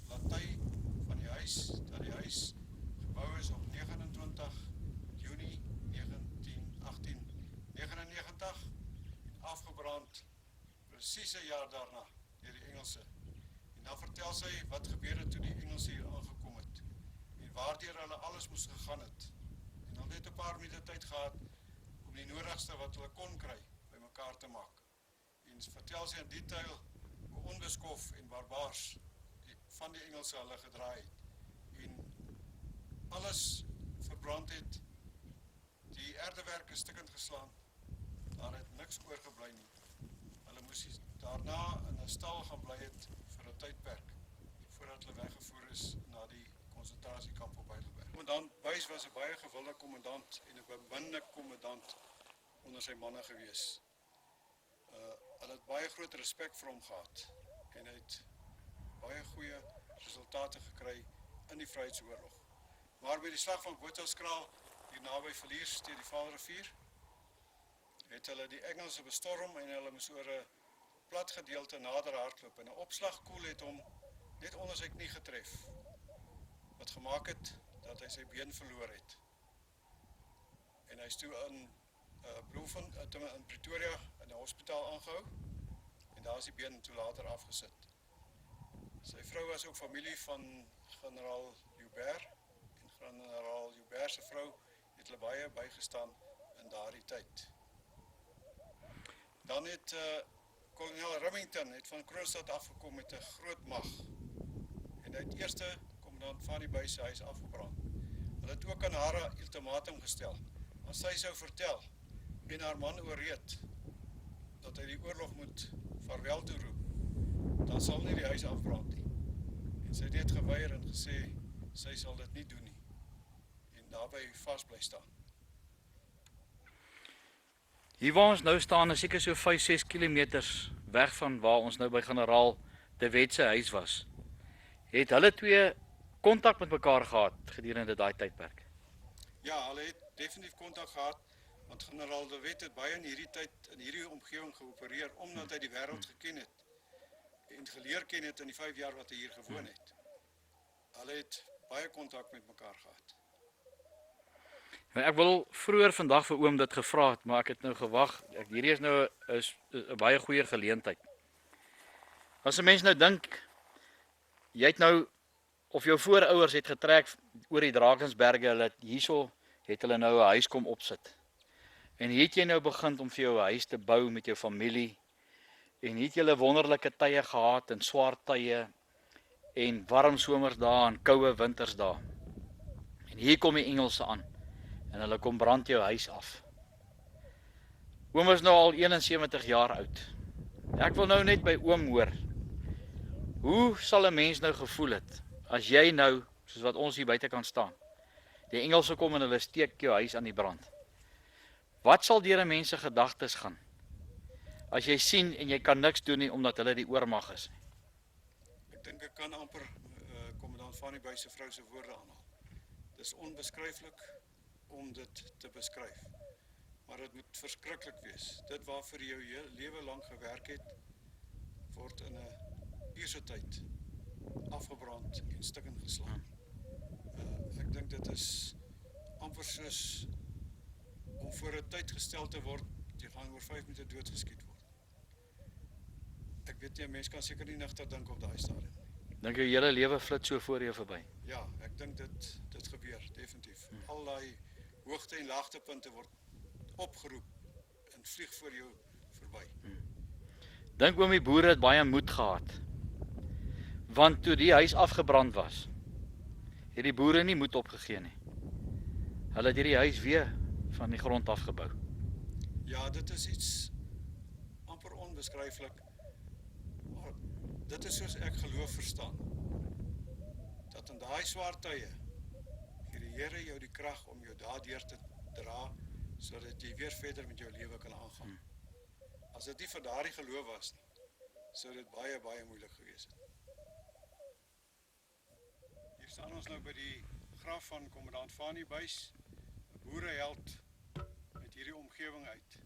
laty van die huis dat die huis gebou is op 29 Junie 1899 en afgebrand presies 'n jaar daarna deur die Engelse. En dan vertel sy wat gebeur het toe die Engelse hier aangekom het en waardeur hulle alles moes gegaan het. En hulle het 'n paar minute tyd gehad om die nodigste wat hulle kon kry bymekaar te maak. En vertel sy in detail hoe onbeskof en barbaars van die Engelse hulle gedraai het. En alles verbrand het. Die erdewerk is stukkend geslaan. Daar het niks oorgebly nie. Hulle moes daarna in 'n stal gaan bly het vir 'n tydperk voordat hulle weggevoer is na die konsentrasiekamp op Heidelberg. Kommandant Buys was 'n baie gewilde kommandant en 'n beminde kommandant onder sy manne gewees. Hulle het baie groot respek vir hom gehad en hy het baie goeie resultate gekry in die Vryheidsoorlog. Maar by die slag van Bothavskraal, hier naby Villiers teen die Vaalrivier, het hulle die Engelse bestorm en hulle moes oor 'n plat gedeelte nader hardloop en 'n opslagkoel het hom net onder sy knie getref, wat gemaak het dat hy sy been verloor het. En hy is toe in Bloemfontein in Pretoria in 'n hospitaal aangehou en daar is die been toe later afgesit. Sy vrou was ook familie van generaal Joubert en generaal Joubert se vrou het hulle baie bygestaan in daardie tyd. Dan het kolonel Remington het van Kroonstad afgekom met 'n groot mag en hy het eerste kommandant van die Buys se huis afgebrand. Hulle het ook aan haar 'n ultimatum gestel. As sy sou vertel en haar man oorreed dat hy die oorlog moet vaarwel toeroep, dan sal nie die huis afbrand nie. En sy het net geweier en gesê sy sal dit nie doen nie en daarby vas bly staan. Hier waar ons nou staan is seker so 5-6 kilometers weg van waar ons nou by generaal De Wet se huis was. Het hulle twee kontak met mekaar gehad gedurende daai tydperk? Ja, hulle het definitief kontak gehad, want generaal De Wet het baie in hierdie tyd, in hierdie omgewing geopereer, omdat hy die wêreld geken het en geleer ken het in die 5 jaar wat hy hier gewoon het. Hulle het baie kontak met mekaar gehad. Ek wil vroeër vandag vir oom dit gevra het, maar ek het nou gewag. Hierdie is nou 'n baie goeie geleentheid. As 'n mens nou dink, jy het nou of jou voorouers het getrek oor die Drakensberge, hulle hierso het hulle nou 'n huis kom opsit. En hier het jy nou begin om vir jou 'n huis te bou met jou familie. En hier het jy wonderlike tye gehad en swaar tye en warm somersdae en koue wintersdae. En hier kom die Engelse aan en hulle kom brand jou huis af. Oom is nou al 71 jaar oud. Ek wil nou net by oom hoor. Hoe sal 'n mens nou gevoel het as jy nou, soos wat ons hier buite kan staan, die Engelse kom en hulle steek jou huis aan die brand? Wat sal deur 'n mens se gedagtes gaan as jy sien en jy kan niks doen nie omdat hulle die oormag is? Ek dink ek kan amper kommandant van die Buys se vrou se woorde aanhaal. Dis onbeskryflik om dit te beskryf. Maar dit moet verskriklik wees. Dit waarvoor jy jou lewe lank gewerk het, word in 'n uurse tyd afgebrand en stukkend geslaan. Ek dink dit is amper soos om voor 'n tyd gestel te word, jy gaan oor 5 minute doodgeskiet word. Ek weet nie, 'n mens kan seker nie nigter dink op daai stadium nie. Dink jou hele lewe flits so voor jou verby? Ja, ek dink dit gebeur definitief. Al daai hoogte en laagtepunte word opgeroep en vlieg voor jou verby. Dink oom die boere het baie moed gehad. Want toe die huis afgebrand was, het die boere nie moed opgegee nie. Hulle het hierdie huis weer van die grond afgebou. Ja, dit is iets amper onbeskryflik. Maar dit is soos ek geloof verstaan. Dat in daai swaar tye gee die Here jou die krag om jou daardeur te dra, sodat jy weer verder met jou lewe kan aangaan. As dit nie vir daardie geloof was nie, sou dit baie, baie moeilik gewees het. Hier staan ons nou by die graf van kommandant Fanie Buys, 'n boereheld uit hierdie omgewing uit,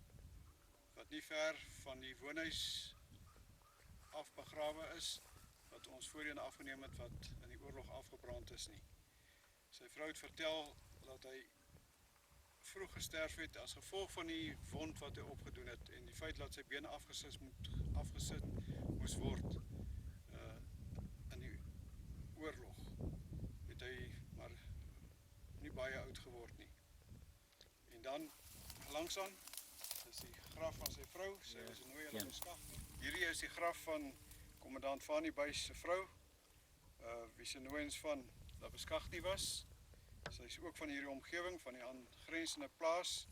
wat nie ver van die woonhuis af begrawe is, wat ons voorheen afgeneem het, wat in die oorlog afgebrand is nie. Sy vrou het vertel dat hy vroeg gesterf het as gevolg van die wond wat hy opgedoen het en die feit dat sy been afgesit moes word in die oorlog, het hy maar nie baie oud geword nie. En dan langsaan is die graf van sy vrou, sy is nooit hulle beskag. Hierdie is die graf van kommandant Fanie Buys se vrou, wie se nooiens van Labeskagh nie was. Sy is ook van hierdie omgewing, van die aangrensende plaas.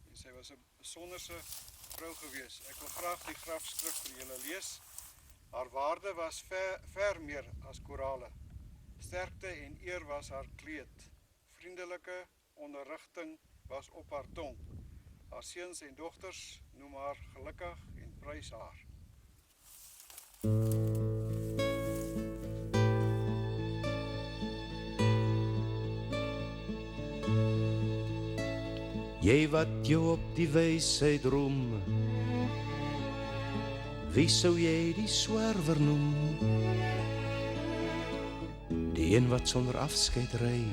En sy was 'n besonderse vrou gewees. Ek wil graag die grafskrif vir julle lees. Haar waarde was ver meer as korale. Sterkte en eer was haar kleed. Vriendelike onderrigting was op haar tong. Haar seuns en dogters noem haar gelukkig en prys haar. Jy wat jou op die wysheid roem, wie sou jy die swerwer noem? Die een wat sonder afskeid ry,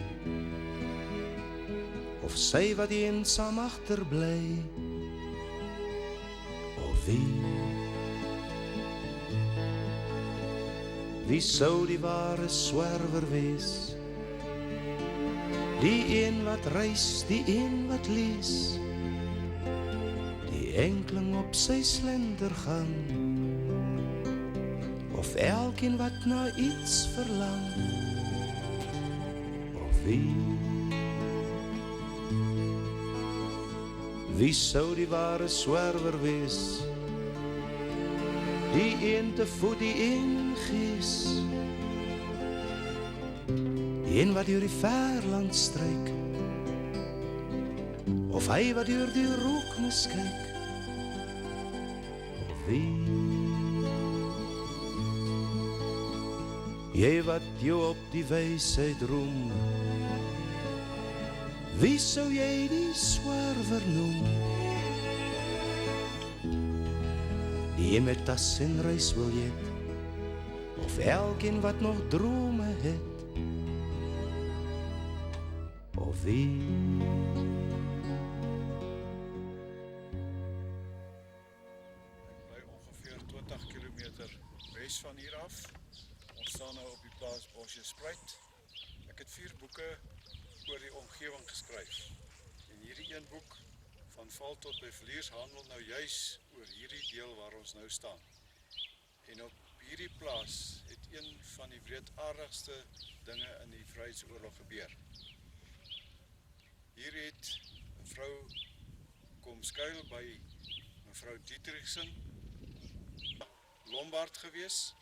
of sy wat eensaam agterbly, of wie sou die ware swerwer wees? Die een wat reis, die een wat lees, die enkeling op sy slender gaan, of elkeen wat na iets verlang, of wie sou die ware swerwer wees? Die een te voet, die een gees, die een wat deur die verland struik, of hy wat deur die rookmis kyk, of jy wat jou op die wysheid roem, wie sou jy die swerwer noem? Die een met tas en reisbiljet, of elkeen wat nog drome het, of wie? Ek bly ongeveer 20 kilometer wes van hier af. Ons staan nou op die plaas Bosjesspruit. Ek het 4 boeke oor die omgewing geskryf. En hierdie een boek, Van Val tot by Vliers, handel nou juis oor hierdie deel waar ons nou staan. En op hierdie plaas het een van die wreedaardigste dinge in die Vryheidsoorlog gebeur. Hier het 'n vrou kom skuil by mevrou Dietrichsen, Lombard gewees,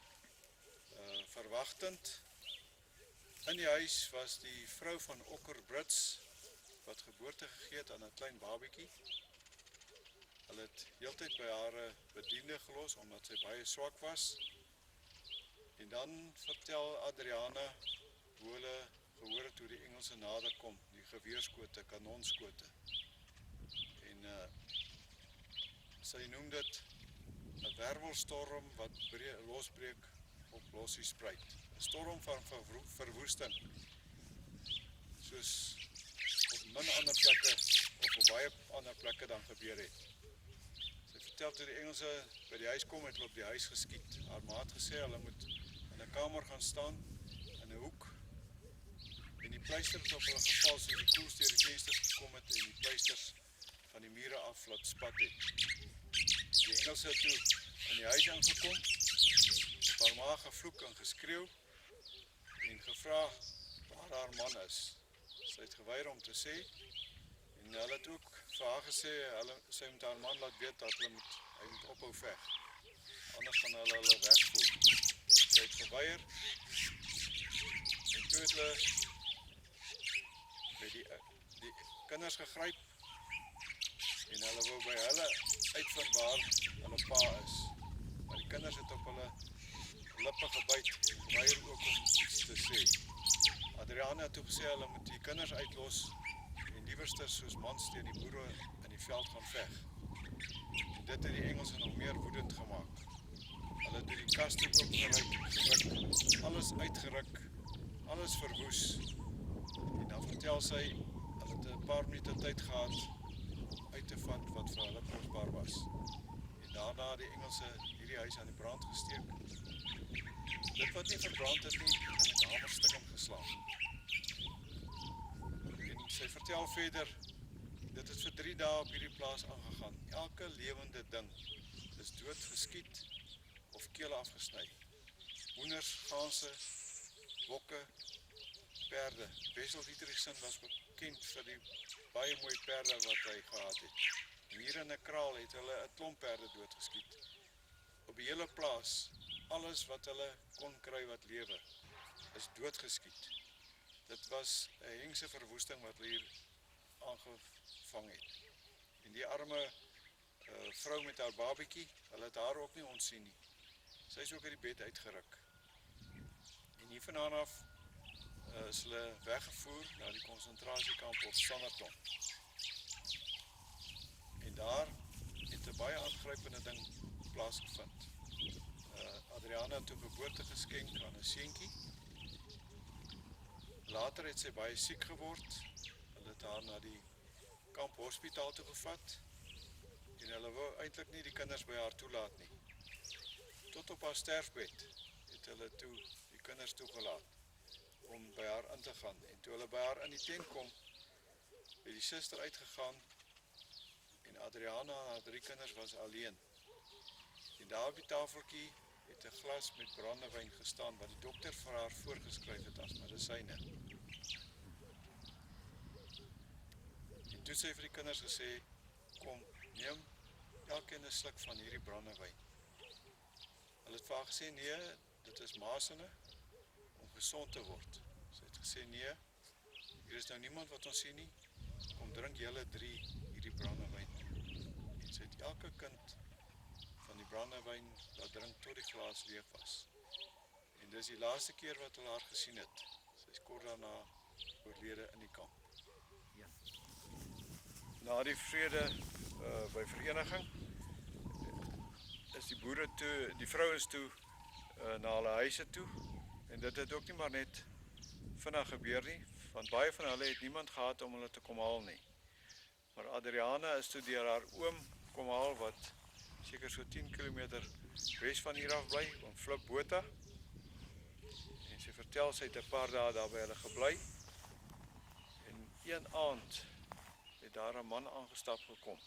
verwagtend. In die huis was die vrou van Okker Brits, wat geboorte gegee het aan 'n klein babietjie. Hulle het heeltyd by haar 'n bediende gelos, omdat sy baie swak was. En dan vertel Adriana hoe hulle gehoor het hoe die Engelse naderkom, die geweerskote, kanonskote. En sy noem dit 'n wervelstorm wat losbreek op Bosjesspruit. 'n Storm van verwoesting, soos op min ander plekke of op baie ander plekke dan gebeur het. Sy vertel toe die Engelse by die huis kom, het hulle op die huis geskiet. Haar ma het gesê hulle moet in 'n kamer gaan staan in 'n hoek. En die pleisters het op hulle geval, soos die koels deur die vensters gekom het en die pleisters van die mure af laat spat het. Die Engelse het toe in die huis aangekom, op haar ma gevloek en geskreeuw en gevra waar haar man is. Sy het geweier om te sê en hulle het ook vir haar gesê sy moet haar man laat weet dat hy moet ophou veg. Anders gaan hulle wegvoer. Sy het geweier en toe het hulle by die kinders gegryp en hulle wou by hulle uitvind waar hulle pa is. Maar die kinders het op hulle lippe gebyt en geweier ook om iets te sê. Adriana het toe gesê hulle moet die kinders uitlos en liewerster soos mans teen die boere in die veld gaan veg. En dit het die Engelse nog meer woedend gemaak. Hulle het die kaste oopgeruk, alles uitgeruk, alles verwoes. En dan vertel sy, hulle het 'n paar minute tyd gehad uit te vat wat vir hulle kosbaar was. En daarna die Engelse hierdie huis aan die brand gesteek. Dit wat nie verbrand het nie, en met 'n hamerstuk geslaan. En sy vertel verder, dit het vir 3 dae op hierdie plaas aangegaan. Elke lewende ding is dood geskiet of kele afgesny. Hoenders, ganse, bokke, perde. Wessel Dietrichson was bekend vir die baie mooi perde wat hy gehad het. En hier in 'n kraal het hulle 'n klomp perde doodgeskiet. Op die hele plaas, alles wat hulle kon kry wat lewe, is doodgeskiet. Dit was 'n hengse verwoesting wat hulle hier aangevang het. En die arme vrou met haar babietjie, hulle het haar ook nie ontsien nie. Sy is ook uit die bed uitgeruk. En hier vandaan af is hulle weggevoer na die konsentrasiekamp op Standerton. En daar het 'n baie aangrypende ding plaasgevind. Adriana het toe geboorte geskenk aan 'n seentjie. Later het sy baie siek geword. Hulle het haar na die kamphospitaal toe gevat. En hulle wou eintlik nie die kinders by haar toelaat nie. Tot op haar sterfbed het hulle toe die kinders toegelaat om by haar in te gaan. En toe hulle by haar in die tent kom, het die suster uitgegaan en Adriana en haar 3 kinders was alleen. En daar op die tafeltjie het 'n glas met brandewyn gestaan wat die dokter vir haar voorgeskryf het as medisyne. En toe sy vir die kinders gesê, kom, neem elkeen 'n sluk van hierdie brandewyn. Hulle het vir haar gesê, nee, dit is masinne om gesond te word. Sy het gesê, nee, hier is nou niemand wat ons sien nie, kom drink julle 3 hierdie brandewyn. En sy het elke kind van die brandewyn laat drink tot die glas leeg was. En dis die laaste keer wat hulle haar gesien het. Sy is kort daarna oorlede in die kamp. Na die vrede by vereniging is die boere toe, die vrouens toe na hulle huise toe. En dit het ook nie maar net vinnig gebeur nie, want baie van hulle het niemand gehad om hulle te kom haal nie. Maar Adriana is toe deur haar oom kom haal wat seker so 10 km wes van hier af bly, oom Flip Botha. En sy vertel sy het 'n paar dae daar by hulle gebly. En een aand het daar 'n man aangestap gekom.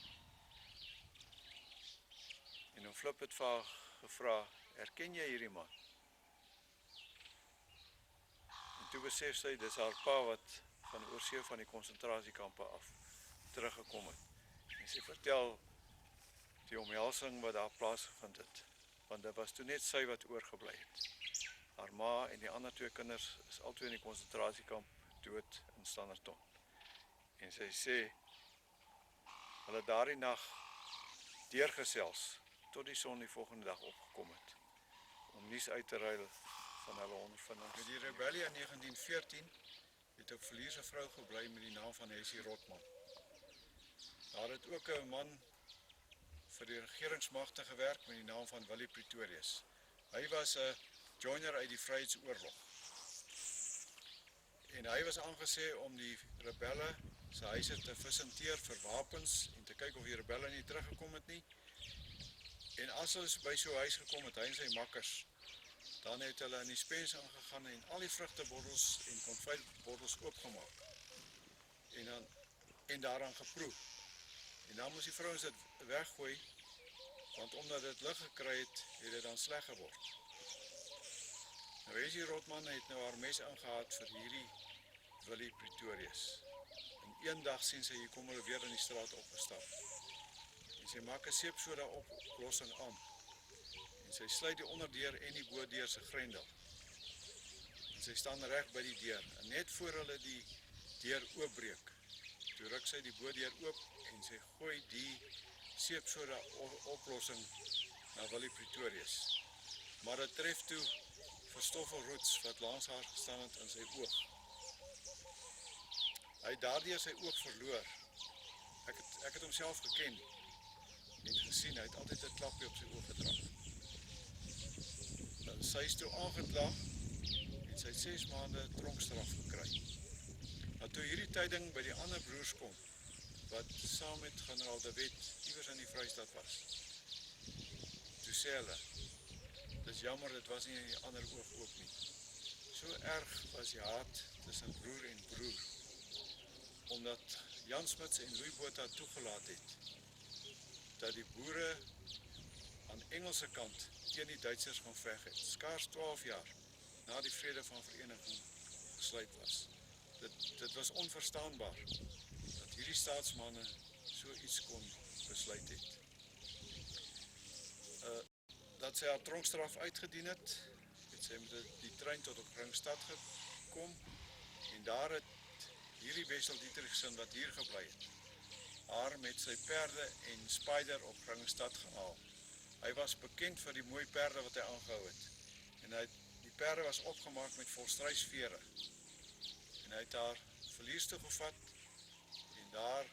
En oom Flip het vir haar gevra, herken jy hierdie man? En toe besef sy, dis haar pa wat van oorsee van die konsentrasiekampe af teruggekom het. En sy vertel die omhelsing wat daar plaasgevind het, want dit was toe net sy wat oorgebly het. Haar ma en die ander 2 kinders is albei in die konsentrasiekamp dood in Standerton. En sy sê, hulle daardie nag deurgesels tot die son die volgende dag opgekom het, om nuus uit te ruil van hulle ondervindings. Met die rebellie in 1914 het 'n verliese vrou gebly met die naam van Hessie Rotman. Daar het ook 'n man vir die regeringsmagte gewerk met die naam van Willie Pretorius. Hy was 'n joiner uit die Vryheidsoorlog. En hy was aangesê om die rebelle se huise te visinteer vir wapens en te kyk of die rebelle nie teruggekom het nie. En as hulle by so 'n huis gekom het, hy en sy makkers, dan het hulle in die spens ingegaan en al die vrugtebottels en konfytbottels oopgemaak. En daaraan geproe. En dan moes die vrouens dit weggooi, want omdat dit lig gekry het, het dit dan sleg geword. Nou Hessie Rotman het nou haar mes ingehaat vir hierdie Willie Pretorius. En een dag sien sy, hier kom hulle weer in die straat opgestap. En sy maak 'n seepsoda oplossing aan. En sy sluit die onderdeur en die bodeur se grendel. En sy staan reg by die deur. En net voor hulle die deur oopbreek, toe ruk sy die bodeur oop en sy gooi die seepsoda oplossing na Willie Pretorius. Maar dit tref toe vir Stoffel Roots wat langs haar gestaan het in sy oog. Hy het daardeur sy oog verloor. Ek het homself geken en gesien, hy het altyd 'n klapjie op sy oog gedra. Sy is toe aangekla en sy het 6 maande tronkstraf gekry. Nou toe hierdie tyding by die ander broers kom, wat saam met generaal De Wet iewers in die Vrystaat was, toe sê hulle, dis jammer, dit was nie in die ander oog ook nie. So erg was die haat tussen broer en broer, omdat Jan Smuts en Louis Botha toegelaat het, dat die boere aan Engelse kant teen die Duitsers gaan veg het, skaars 12 jaar na die vrede van vereniging gesluit was. Dit was onverstaanbaar dat hierdie staatsmanne so iets kon besluit het. Dat sy haar tronkstraf uitgedien het sy met die trein tot op Ringstad gekom en daar het hierdie Wessel Dietrichson wat hier gebly het, haar met sy perde en Spider op Ringstad gehaal. Hy was bekend vir die mooi perde wat hy aangehou het. En die perde was opgemaak met volstruisvere. En hy het haar verlies toegevat en daar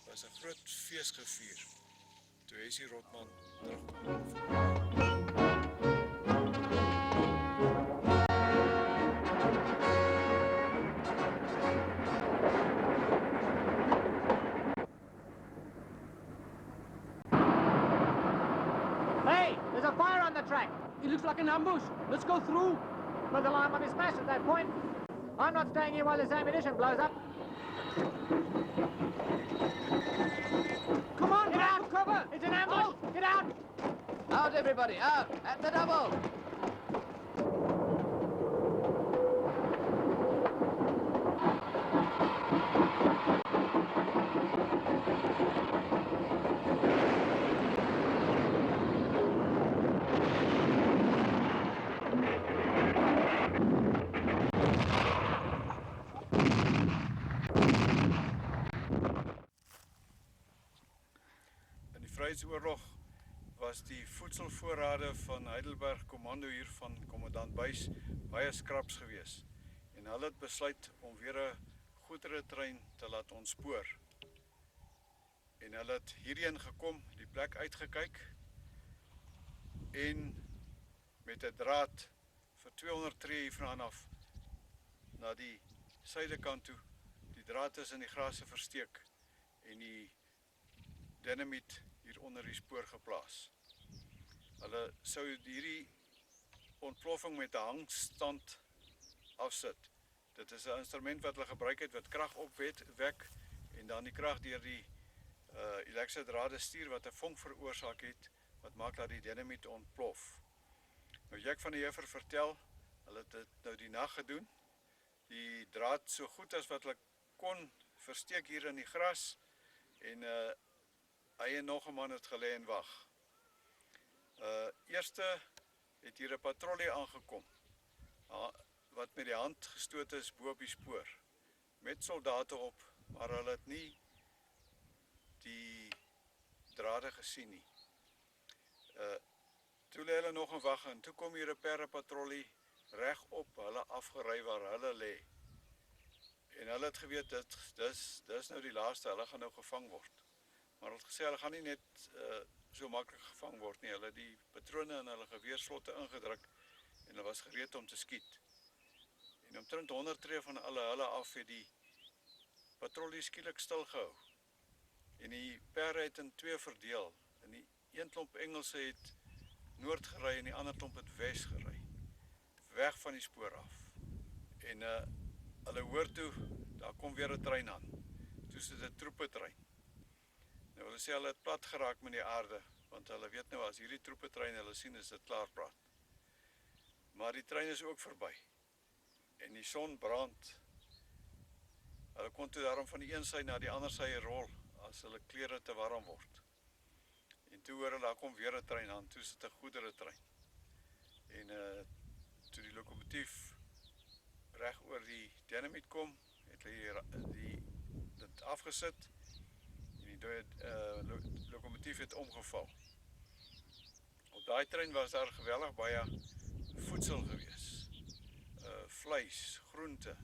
was 'n groot fees gevier toe Hessie Rotman terugkom. Hey, there's a fire on the track. It looks like an ambush. Let's go through. But the line might be smashed at that point. I'm not staying here while this ammunition blows up. Come on, Get out! cover. It's an ambush! Get out! Out, everybody, out! At the double! In die Vryheidsoorlog was die voedselvoorrade van Heidelberg Kommando hier van Kommandant Buys baie skraps gewees. En hulle het besluit om weer 'n goederetrein te laat ontspoor. En hulle het hierheen gekom, die plek uitgekyk en met 'n draad vir 200 tree hiervandaan af na die suidekant toe. Die draad is in die grase versteek en die dinamiet hier onder die spoor geplaas. Hulle sou hierdie ontploffing met 'n hangstand afsit. Dit is 'n instrument wat hulle gebruik het wat krag opwek en dan die krag deur die elektrische drade stuur wat 'n vonk veroorsaak het wat maak dat die dinamiet ontplof. Nou Jack van die Heever vertel, hulle het dit nou die nag gedoen. Die draad so goed as wat hulle kon versteek hier in die gras en hy en nog 'n man het gelê en wag. Eerste het hier 'n patrollie aangekom wat met die hand gestoot is bo op die spoor met soldate op, maar hulle het nie die drade gesien nie. Toe lê hulle nog in wag en toe kom hier 'n perdepatrollie reg op hulle afgery waar hulle lê. En hulle het geweet dis nou die laaste, hulle gaan nou gevang word. Maar hulle het gesê hulle gaan nie net so maklik gevang word nie. Hulle het die patrone in hulle geweerslotte ingedruk en hulle was gereed om te skiet. En omtrent 100 tree van hulle af het die patrollie skielik stilgehou. En die perde het in twee verdeel. En die een klomp Engelse het noord gery en die ander klomp het wes gery. Weg van die spoor af. En hulle hoor toe, daar kom weer 'n trein aan. Toe is dit 'n troepetrein. Nou hulle sê hulle het plat geraak met die aarde, want hulle weet nou as hierdie troepetrein hulle sien is dit klaar plat. Maar die trein is ook verby. En die son brand. Hulle kon toe daarom van die een sy na die ander sy rol as hulle klere te warm word. En toe hoor hulle daar kom weer 'n trein aan, toe is dit 'n goederetrein. En toe die lokomotief reg oor die dinamiet kom, het hulle dit afgesit en die lokomotief het omgeval. Op daai trein was daar geweldig baie voedsel gewees. Vleis, groente,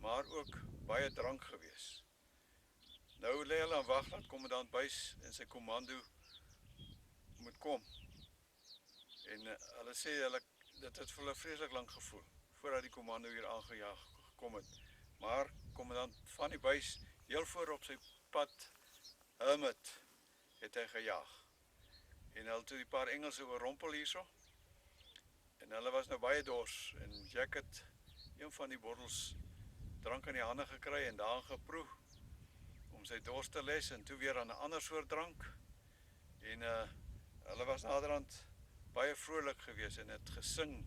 maar ook baie drank gewees. Nou lê hulle aan wag dat Kommandant Buys en sy kommando moet kom. En hulle sê dit het vir hulle vreeslik lank gevoel voordat die kommando hier aangejaag gekom het. Maar Kommandant van die Buys heel voor op sy pad Hermit het hy gejaag. En hulle toe die paar Engelse oorrompel hierso. En hulle was nou baie dors en Jack het een van die bottels drank in die hande gekry en daar geproe om sy dors te les en toe weer aan 'n ander soort drank. En hulle was naderhand baie vrolik gewees en het gesing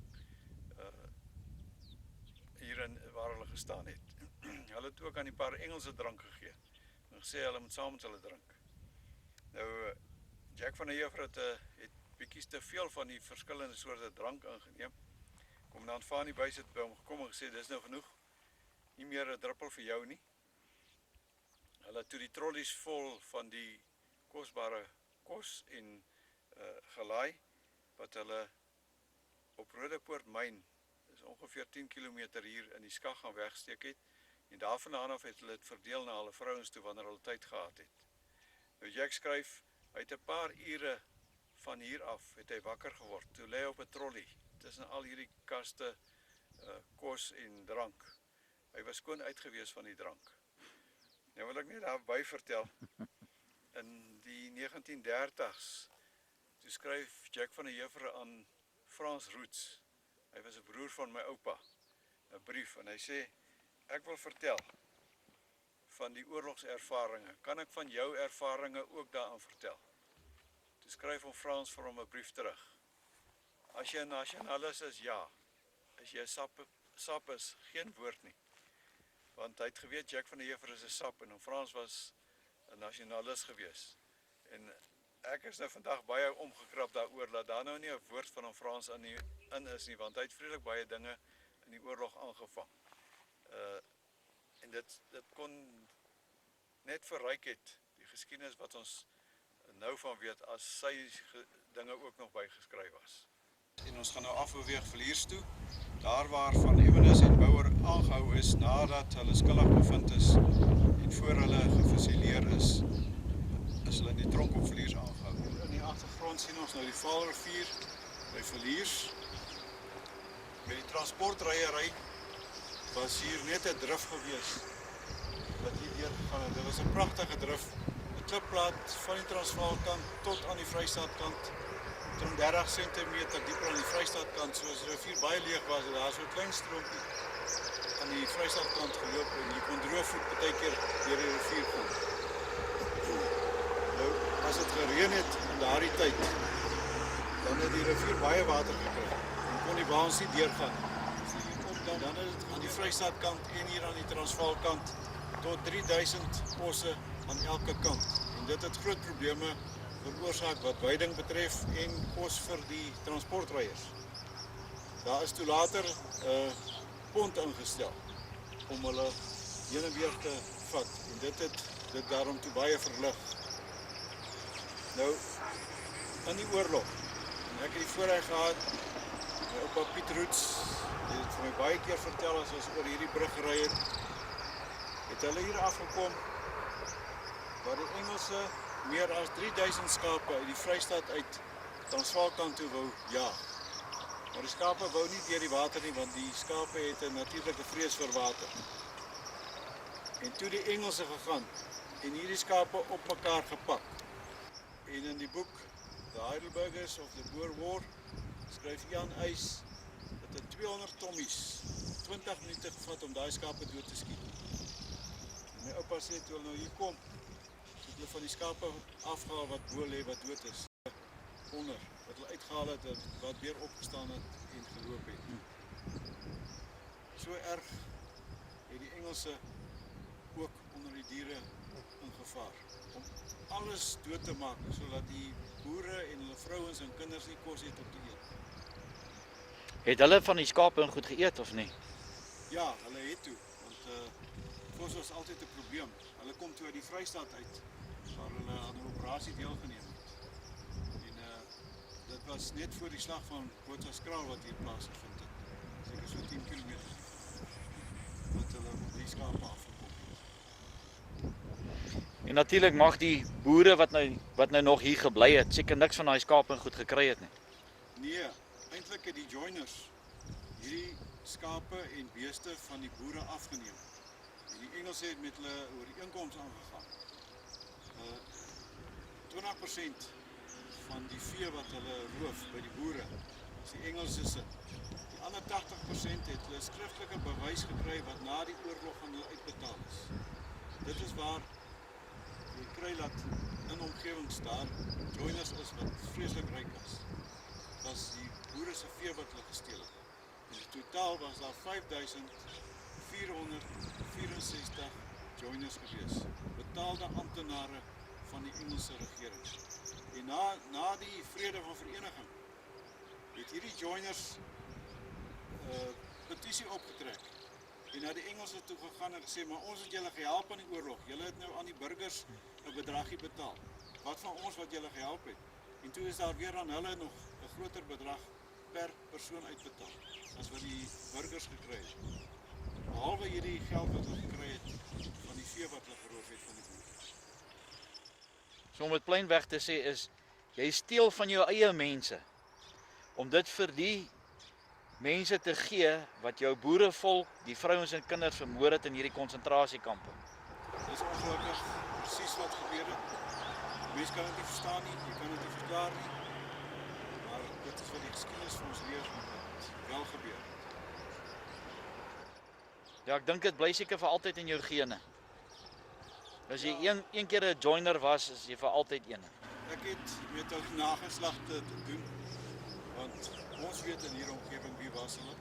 hier in gestaan het. Hulle het ook aan die paar Engelse drank gegee en gesê hulle moet saam met hulle drink. Nou, Jack van der Heever het bietjies te veel van die verskillende soorte drank ingeneem. Kommandant Fanie Buys het by hom gekom en gesê, dis nou genoeg, nie meer 'n druppel vir jou nie. Hulle het toe die trollies vol van die kosbare kos en gelaai, wat hulle op Rodepoort myn, dis ongeveer 10 km hier in die skag gaan wegsteek het, en daarvandaan af het hulle dit verdeel na hulle vrouens toe wanneer hulle tyd gehad het. Nou Jack skryf, hy het 'n paar ure van hier af, het hy wakker geword, toe lê hy op 'n trolley, tussen al hierdie kaste, kos en drank. Hy was skoon uitgewees van die drank. Nou wil ek net daarby vertel, in die 1930s, toe skryf Jack van der Heever aan Frans Roots, hy was 'n broer van my oupa, 'n brief, en hy sê, ek wil vertel van die oorlogservarings, kan ek van jou ervarings ook daaraan vertel? Toe skryf hom Frans vir hom 'n brief terug. As jy 'n nasionalis is, ja. As jy 'n sap is, geen woord nie. Want hy het geweet, Jack van der Heever is 'n sap, en Frans was 'n nasionalis gewees. En ek is nou vandag baie omgekrap daaroor, dat daar nou nie 'n woord van hom Frans in is nie, want hy het vreeslik baie dinge in die oorlog aangevang. En dit kon net verryk het, die geskiedenis wat ons nou van weet, as sy dinge ook nog bygeskryf was. En ons gaan nou afbeweeg Villiers toe, daar waar Van Ewenes en Bouwer aangehou is, nadat hulle skuldig bevind is, en voor hulle gefusileer is hulle in die tronk op Villiers aangehou. In die agtergrond sien ons nou die Vaalrivier by Villiers. By die transportryery was hier net 'n drif gewees wat hier deur gegaan het. Dit was 'n pragtige drif, 'n klipplaat van die Transvaalkant tot aan die Vrystaadkant, tot 30 cm dieper aan die Vrystaadkant, soos die rivier baie leeg was, en daar so 'n klein stroompie aan die Vrystaadkant geloop, en jy kon droogvoet partykeer deur die rivier gaan. Nou, as dit gereën het in daardie tyd, dan het die rivier baie water gekry, en kon die waans nie deurgaan. Dan is het aan die Vrystaadkant en hier aan die Transvaalkant tot 3000 posse aan elke kant. En dit het groot probleme veroorsaak wat veiding betref en kos vir die transportryers. Daar is toe later 'n pont ingestel om hulle heen en weer te vat, en dit het dit daarom toe baie verlig. Nou, in die oorlog, en ek het die voorreg gehad, my oupa Piet Roots, die het vir my baie keer vertel as ons oor hierdie brug gery het hulle hier afgekom, waar die Engelse meer as 3000 skape uit die Vrystaat uit Transvaalkant toe wou jaag. Maar die skape wou nie deur die water nie, want die skape het 'n natuurlike vrees vir water. En toe die Engelse gegaan, en hierdie skape op mekaar gepak. En in die boek, The Heidelbergers of the Boer War, skryf Jan Uys, dat het 200 tommies 20 minute gevat om daai skape dood te skiet. En my oupa sê, toe hulle nou hier kom, het hulle van die skape afgehaal wat bo lê, wat dood is, onder, wat hulle uitgehaal het, wat weer opgestaan het en geloop het. So erg het die Engelse ook onder die diere in gevaar, om alles dood te maak, sodat die boere en hulle vrouens en kinders nie kos het om te eet. Het hulle van die skape en goed geëet of nie? Ja, hulle het toe, want kos was altyd 'n probleem. Hulle kom toe uit die Vrystaat uit, waar hulle aan 'n operasie deelgeneem het. En dit was net voor die slag van Botchaskraal wat hier plaasgevind het. Seker so 10 km wat hulle op die skape afgekom het. En natuurlik mag die boere wat nou nog hier gebly het, seker niks van daai skape en goed gekry het nie. Nee, eintlik het die joiners hierdie skape en beeste van die boere afgeneem. En die Engelse het met hulle ooreenkoms aangegaan. 20% van die vee wat hulle roof by die boere, is die Engelse se. Die ander 80% het hulle skriftelike bewys gekry wat na die oorlog aan hulle uitbetaal is. Dit is waar jy kry dat in omgewings daar joiners is wat vreeslik ryk is. Dit was die boere se vee wat hulle gesteel het. In totaal was daar 5000 464 joiners gewees, betaalde amptenare van die Engelse regering. En na die vrede van vereniging het hierdie joiners petisie opgetrek en na die Engelse toe gegaan en gesê, maar ons het julle gehelp aan die oorlog, julle het nou aan die burgers 'n bedragie betaal. Wat van ons wat julle gehelp het? En toe is daar weer aan hulle nog 'n groter bedrag per persoon uitbetaal as wat die burgers gekry het. Behalwe hierdie geld wat hulle gekry het van die vee wat hulle geroof het van die boere. So om dit plainweg te sê is, jy steel van jou eie mense, om dit vir die mense te gee, wat jou boerevolk, die vrouens en kinders vermoor het in hierdie konsentrasiekampe. Dis ongelukkig presies wat gebeur het. Mense kan dit nie verstaan nie, jy kan dit nie verklaar nie, maar dit is wat die geskiedenis vir ons leer, wat wel gebeur het. Ja, ek dink dit bly seker vir altyd in jou gene. As jy een keer 'n joiner was, is jy vir altyd een. Ek het met ons nageslagte te doen, want ons weet in hierdie omgewing wie was hulle.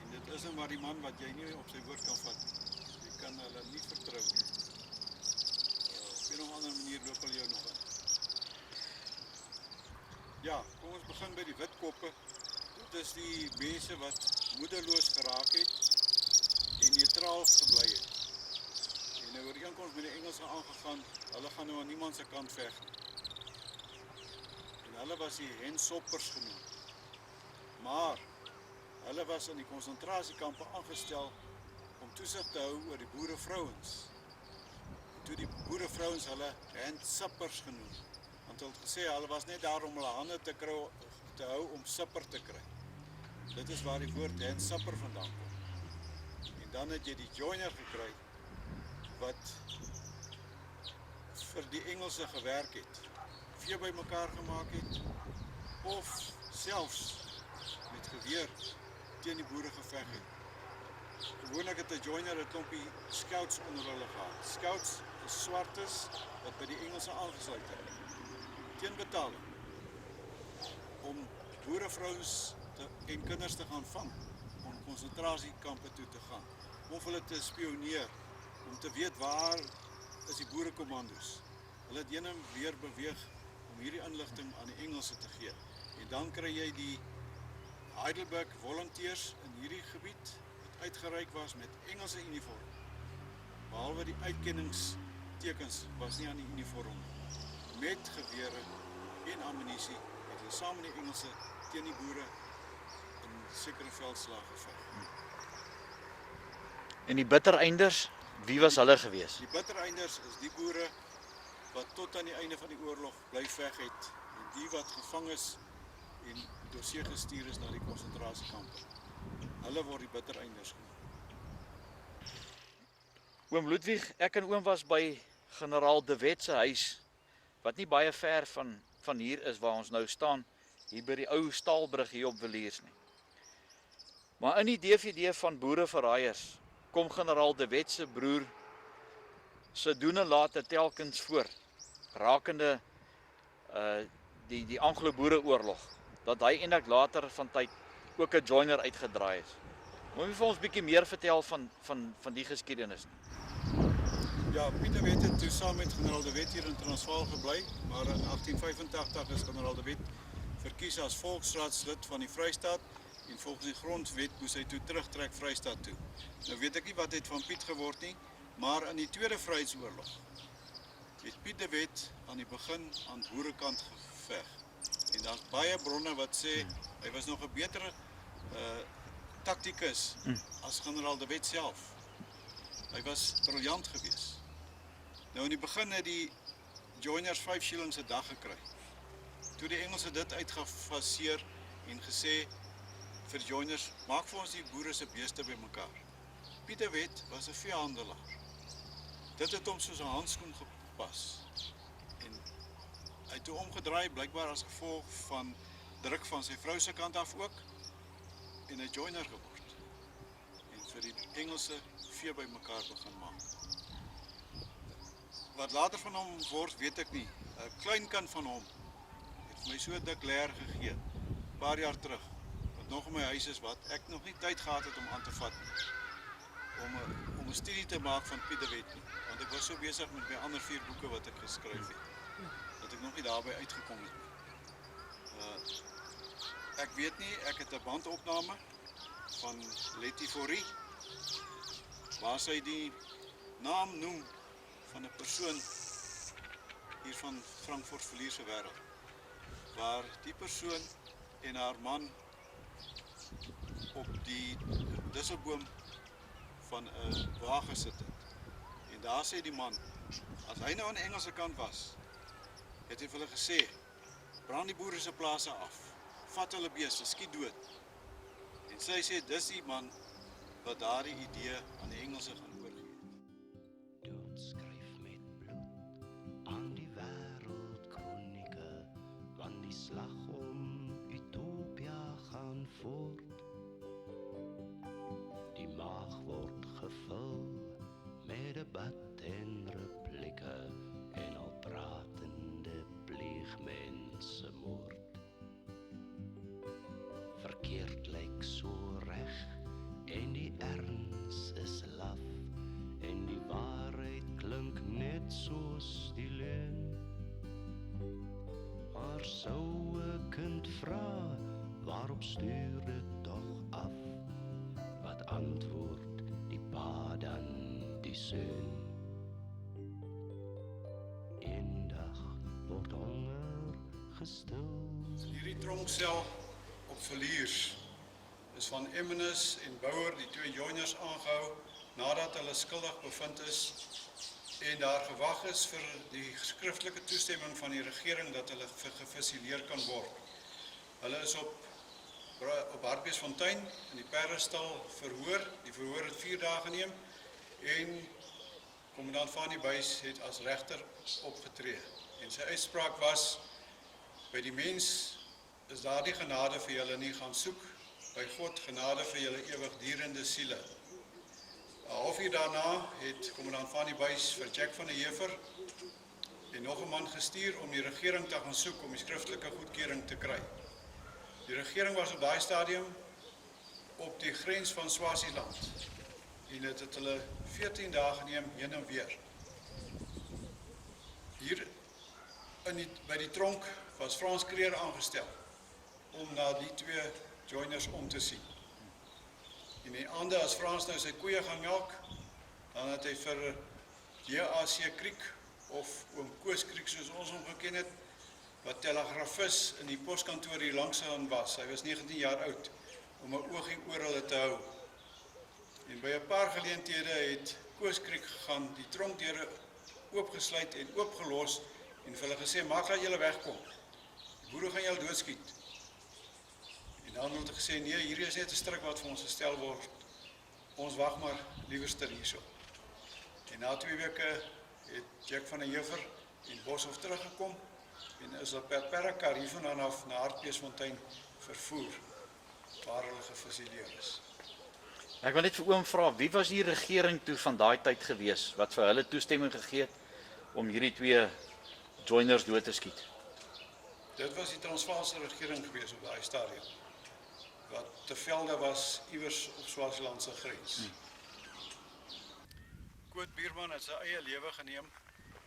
En dit is nou maar die man wat jy nie op sy woord kan vat nie. Jy kan hulle nie vertrou nie. Op een of ander manier loop hulle jou nog in. Ja, kom ons begin by die witkoppe. Dit is die mense wat moedeloos geraak het en neutraal gebly het. En 'n ooreenkoms met die Engelse aangegaan, hulle gaan nou aan niemand se kant veg nie. En hulle was die hensoppers genoem. Maar hulle was in die konsentrasiekampe aangestel om toesig te hou oor die boerevrouens. Toe die boerevrouens hulle handsippers genoem. Want hulle het gesê hulle was net daar om hulle hande te hou om sipper te kry. Dit is waar die woord handsipper vandaan kom. En dan het jy die joiner gekry wat vir die Engelse gewerk het, vee bymekaar gemaak het of selfs met geweer teen die boere geveg het. Gewoonlik het 'n joiner 'n klompie scouts onder hulle gehad. Scouts is swartes wat by die Engelse aangesluit het, teen betaling, om boerevrouens en kinders te gaan vang, om konsentrasiekampe toe te gaan, om hulle te spioneer, om te weet waar is die boerekommandos. Hulle het heen en weer beweeg om hierdie inligting aan die Engelse te gee. En dan kry jy die Heidelberg volunteers in hierdie gebied wat uitgeruik was met Engelse uniform. Behalwe die uitkenningstekens was nie aan die uniform, met gewere en ammunisie wat hulle saam met die Engelse teen die boere in sekere veldslae geveg. En die bittereinders, wie was hulle gewees? Die bittereinders is die boere wat tot aan die einde van die oorlog bly veg het, en die wat gevang is en deur see gestuur is na die konsentrasiekampe. Hulle word die bittereinders genoem. Oom Ludwig, ek en oom was by generaal De Wet se huis, wat nie baie ver van hier is waar ons nou staan, hier by die ou staalbrug hier op Villiers nie. Maar in die DVD van Boereverraaiers kom generaal De Wet se broer se doen en late telkens voor, rakende die Anglo-Boereoorlog, dat hy eintlik later van tyd ook 'n joiner uitgedraai is. Moet jy vir ons bietjie meer vertel van die geskiedenis? Ja, Piet De Wet het toe saam met generaal De Wet hier in Transvaal gebly, maar in 1885 is generaal De Wet verkies as volksraadslid van die Vrystaat en volgens die grondwet moes hy toe terugtrek Vrystaat toe. Nou weet ek nie wat het van Piet geword nie, maar in die Tweede Vryheidsoorlog het Piet De Wet aan die begin aan boerekant geveg. En daar's baie bronne wat sê hy was nog 'n betere taktikus as generaal De Wet self. Hy was briljant geweest. Nou in die begin het die joiners 5 shillings 'n dag gekry. Toe die Engelse dit uitgefaseer en gesê vir joiners, maak vir ons die boere se beeste bymekaar. Piet De Wet was 'n veehandelaar. Dit het hom soos 'n handskoen gepas. En hy het toe omgedraai, blykbaar as gevolg van druk van sy vrou se kant af ook, en 'n joiner geword. En vir die Engelse vee bymekaar begin maak. Wat later van hom word, weet ek nie. 'n Klein kind van hom het my so dik leer gegee, 'n paar jaar terug, wat nog in my huis is, wat ek nog nie tyd gehad het om aan te vat nie. Om 'n studie te maak van Piet de Wet nie, want ek was so besig met my ander 4 boeke wat ek geskryf het, dat ek nog nie daarby uitgekom het nie. Ek weet nie, ek het 'n bandopname van Letty Fourie, waar sy die naam noem van 'n persoon hier van Frankfurt Verlier se wêreld, waar die persoon en haar man op die disselboom van 'n wa gesit het. En daar sê die man, as hy nou aan die Engelse kant was, het hy vir hulle gesê, brand die boere se plase af, vat hulle beeste, skiet dood. En sy sê, dis die man wat daardie idee aan die Engelse gaan oorgee. Doodskryf met bloed aan die wêreldkronieke, want die slag om Utopia gaan voort. Die maag word gevul met debat en replieke en al pratende pleeg mense moord. Verkeerd lyk so reg en die erns is laf en die waarheid klink net soos die leuen. Maar sou 'n kind vra, waarop stuur dit tog af? Wat antwoord die pa dan die seun? Eendag word honger gestil. Hierdie tronksel op Verliers is van Emmenus en Bouwer, die 2 joiners, aangehou nadat hulle skuldig bevind is en daar gewag is vir die skriftelike toestemming van die regering dat hulle gefusileer kan word. Hulle is op Hartbeesfontein in die perdestal verhoor. Die verhoor het 4 dae geneem en kommandant Fanny Buys het as regter opgetree. En sy uitspraak was, by die mens is daar die genade vir julle nie gaan soek, by God genade vir julle ewigdurende siele. 'n halfuur daarna het kommandant Fanny Buys vir Jack van der Heever en nog 'n man gestuur om die regering te gaan soek om die skriftelike goedkeuring te kry. Die regering was op daai stadium op die grens van Swaziland en dit het hulle 14 dae geneem heen en weer. Hier by die tronk was Frans Kreer aangestel om na die 2 joiners om te sien. En die aande as Frans nou sy koeie gaan melk, dan het hy vir J.A.C. Kriek of oom Koos Kriek soos ons hom geken het, wat telegrafis in die poskantoor hier langs aan was. Hy was 19 jaar oud, om 'n oogie oor hulle te hou. En by 'n paar geleenthede het Koos Kriek gegaan, die tronkdeure oopgesluit en oopgelos en vir hulle gesê, maak dat julle wegkom. Die boere gaan julle doodskiet. En dan het hy gesê, nee, hier is net 'n stryk wat vir ons gestel word. Ons wag maar liewerster hierso. En na 2 weke het Jack van der Heever en Boshoff teruggekom en is op perkar hiervandaan af na Hartbeesfontein vervoer, waar hulle gefusileer is. Ek wil net vir oom vra, wie was die regering toe van daai tyd gewees wat vir hulle toestemming gegee het om hierdie 2 joiners dood te skiet? Dit was die Transvaalse regering gewees op daai stadium, wat te velde was iewers op Swaziland se grens. Koot Bierman het sy eie lewe geneem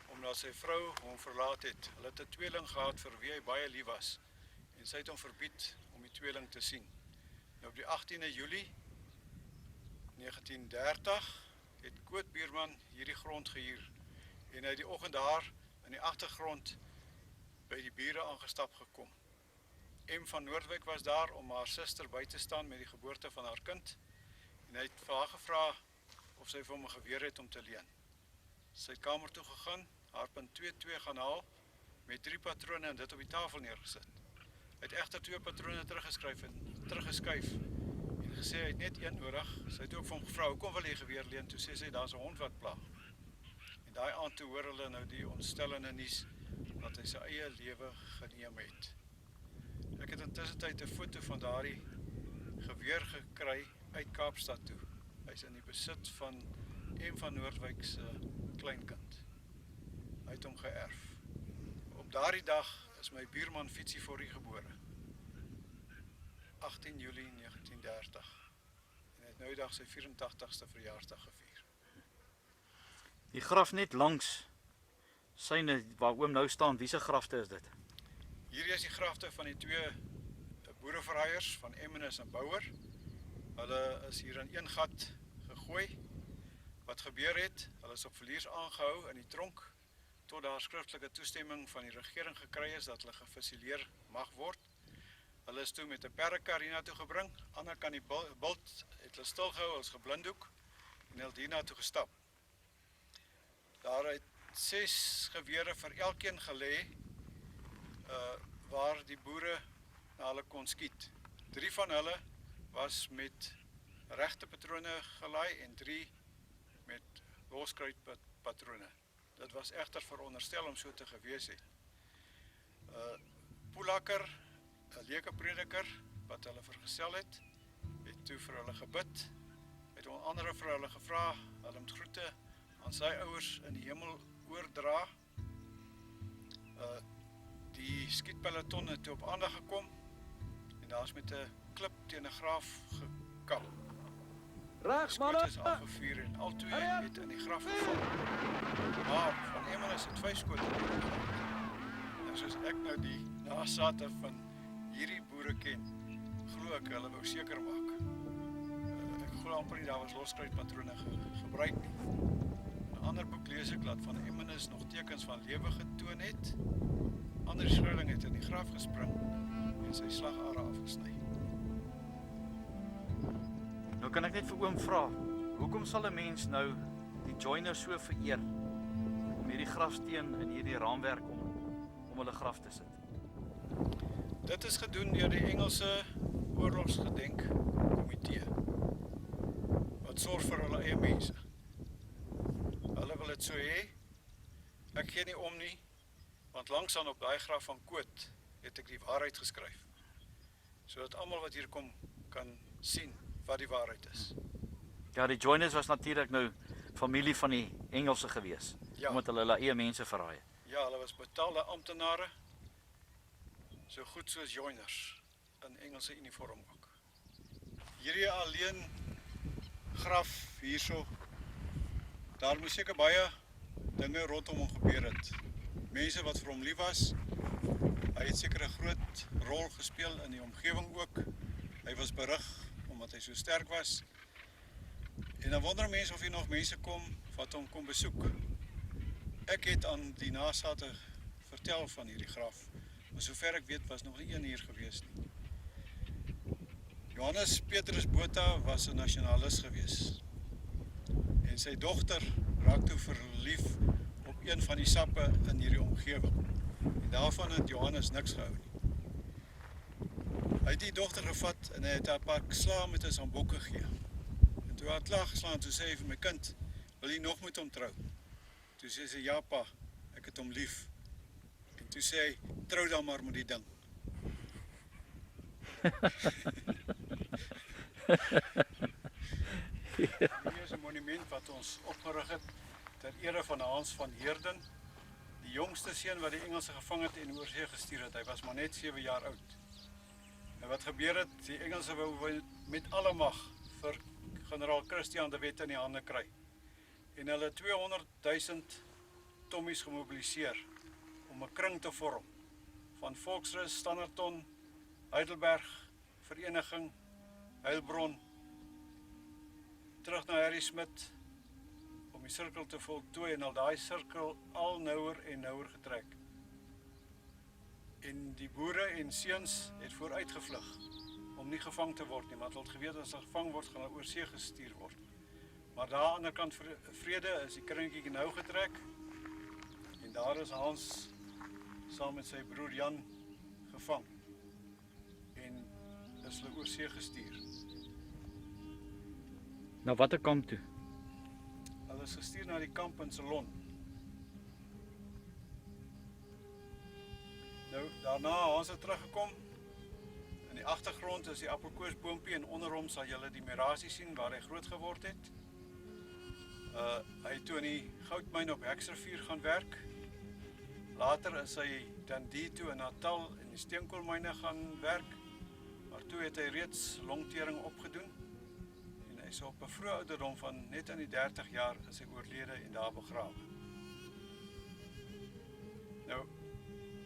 omdat sy vrou hom verlaat het. Hulle het 'n tweeling gehad vir wie hy baie lief was en sy het hom verbied om die tweeling te sien. Nou op die 18de Julie 1930 het Koot Bierman hierdie grond gehuur en hy het die oggend daar in die agtergrond by die bure aangestap gekom. M van Noordwyk was daar om haar suster by te staan met die geboorte van haar kind en hy het vir haar gevra of sy vir hom 'n geweer het om te leen. Sy het kamer toe gegaan, haar .22 gaan haal met 3 patrone en dit op die tafel neergesit. Hy het egter 2 patrone teruggeskuif en gesê hy het net 1 nodig. Sy het ook vir hom gevra, hoekom wil jy geweer leen? Toe sê sy, daar's 'n hond wat pla. En daai aand toe hoor hulle nou die ontstellende nuus dat hy sy eie lewe geneem het. Ek het intussen 'n foto van daardie geweer gekry uit Kaapstad toe. Hy's in die besit van M van Noordwyk se kleinkind. Hy het hom geërf. Op daardie dag is my buurman Fietsie Fourie gebore. 18 Julie 1930. En hy het nou die dag sy 84ste verjaarsdag gevier. Die graf net langs syne waar oom nou staan, wie se grafte is dit? Hierdie is die grafte van die twee boereverraaiers van Emmenus en Bouwer. Hulle is hier in een gat gegooi. Wat gebeur het, hulle is op verlies aangehou in die tronk, tot daar skriftelike toestemming van die regering gekry is dat hulle gefusileer mag word. Hulle is toe met 'n perdekar hiernatoe gebring, ander kan die bult het hulle stilgehou as geblinddoek en hulle hiernatoe gestap. Daar het 6 gewere vir elkeen gelê waar die boere na hulle kon skiet. 3 van hulle was met regte patrone gelaai en 3 met loskruitpatrone. Dit was egter veronderstel om so te gewees het. Poelakker, 'n leuke prediker wat hulle vergesel het toe vir hulle gebid, het onder andere vir hulle gevra, hulle moet groete aan sy ouers in die hemel oordra. Die skietpeloton het toe op aandag gekom en daar is met 'n klip teen 'n graf gekap. Reg, Die manne! skoot is afgevuur en albei het in die graf geval. Maar van Emmenus het 5 skote gehad. En soos ek nou die nasate van hierdie boere ken, glo ek hulle wou seker maak. Ek glo amper nie daar was loskruitpatrone gebruik nie. In 'n ander boek lees ek dat van Emmenus nog tekens van lewe getoon het. Ander skouling het in die graf gespring en sy slagare afgesny. Nou kan ek net vir oom vra, hoekom sal 'n mens nou die joiners so vereer om hierdie grafsteen in hierdie raamwerk om hulle graf te sit? Dit is gedoen deur die Engelse oorlogsgedenkkomitee wat sorg vir hulle eie mense. Hulle wil dit so hê. Ek gee nie om nie, want langsaan op daai graf van Koot het ek die waarheid geskryf, sodat almal wat hier kom kan sien wat die waarheid is. Ja, die joiners was natuurlik nou familie van die Engelse gewees, Ja. omdat hulle eie mense verraai. Ja, hulle was betaalde amptenare, so goed soos joiners, in Engelse uniform ook. Hierdie alleen graf hierso, daar moes seker baie dinge rondom hom gebeur het. Mense wat vir hom lief was, hy het seker 'n groot rol gespeel in die omgewing ook. Hy was berig omdat hy so sterk was. En dan wonder mense of hier nog mense kom wat hom kom besoek. Ek het aan die nasate vertel van hierdie graf, maar sover ek weet was nog nie een hier gewees nie. Johannes Petrus Botha was 'n nasionalis gewees. En sy dogter raak toe verlief op een van die sappe in hierdie omgewing. En daarvan het Johannes niks gehou nie. Hy het die dogter gevat en hy het haar 'n paar slae met 'n sambok gegee. En toe hy haar klaar geslaan, toe sê hy vir my kind, wil jy nog met hom trou? Toe sê sy, ja pa, ek het hom lief. En toe sê hy, trou dan maar met die ding. Hier is 'n monument wat ons opgerig het ter ere van Hans van Heerden, die jongste seun wat die Engelse gevang het en oorsee gestuur het. Hy was maar net 7 jaar oud. En wat gebeur het, die Engelse wou met alle mag vir generaal Christian de Wet in die hande kry. En hulle 200.000 tommies gemobiliseer om 'n kring te vorm van Volksrus, Standerton, Heidelberg, Vereniging, Heilbron, terug na Harry Smit om die sirkel te voltooi en al daai sirkel al nouer en nouer getrek. En die boere en seuns het vooruit gevlug om nie gevang te word nie, want hulle het geweet as hulle gevang word, gaan hulle oorsee gestuur word. Maar daar aan die ander kant vrede is die kringetjie nou getrek en daar is Hans saam met sy broer Jan gevang en is hulle oorsee gestuur. Na watter kamp toe? Hulle is gestuur na die kamp in Ceylon. Nou, daarna Hans het teruggekom. In die agtergrond is die appelkoosboompie en onder hom sal julle die merasie sien waar hy groot geword het. Hy het toe in die goudmyn op Heksrivier gaan werk. Later is hy Dundee toe in Natal in die steenkoolmyne gaan werk. Maar toe het hy reeds longtering opgedoen en hy Hy's op 'n vroeë ouderdom van net aan die 30 jaar is hy oorlede en daar begrawe. Nou,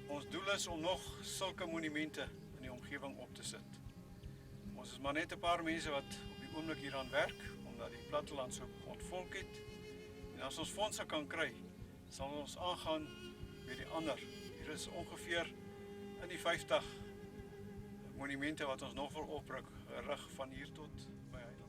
ons doel is om nog sulke monumente in die omgewing op te sit. Ons is maar net 'n paar mense wat op die oomblik hieraan werk, omdat die platteland so ontvolk het. En as ons fondse kan kry, sal ons aangaan met die ander. Hier is ongeveer in die 50 monumente wat ons nog wil oprig, rig van hier tot by Heidelberg.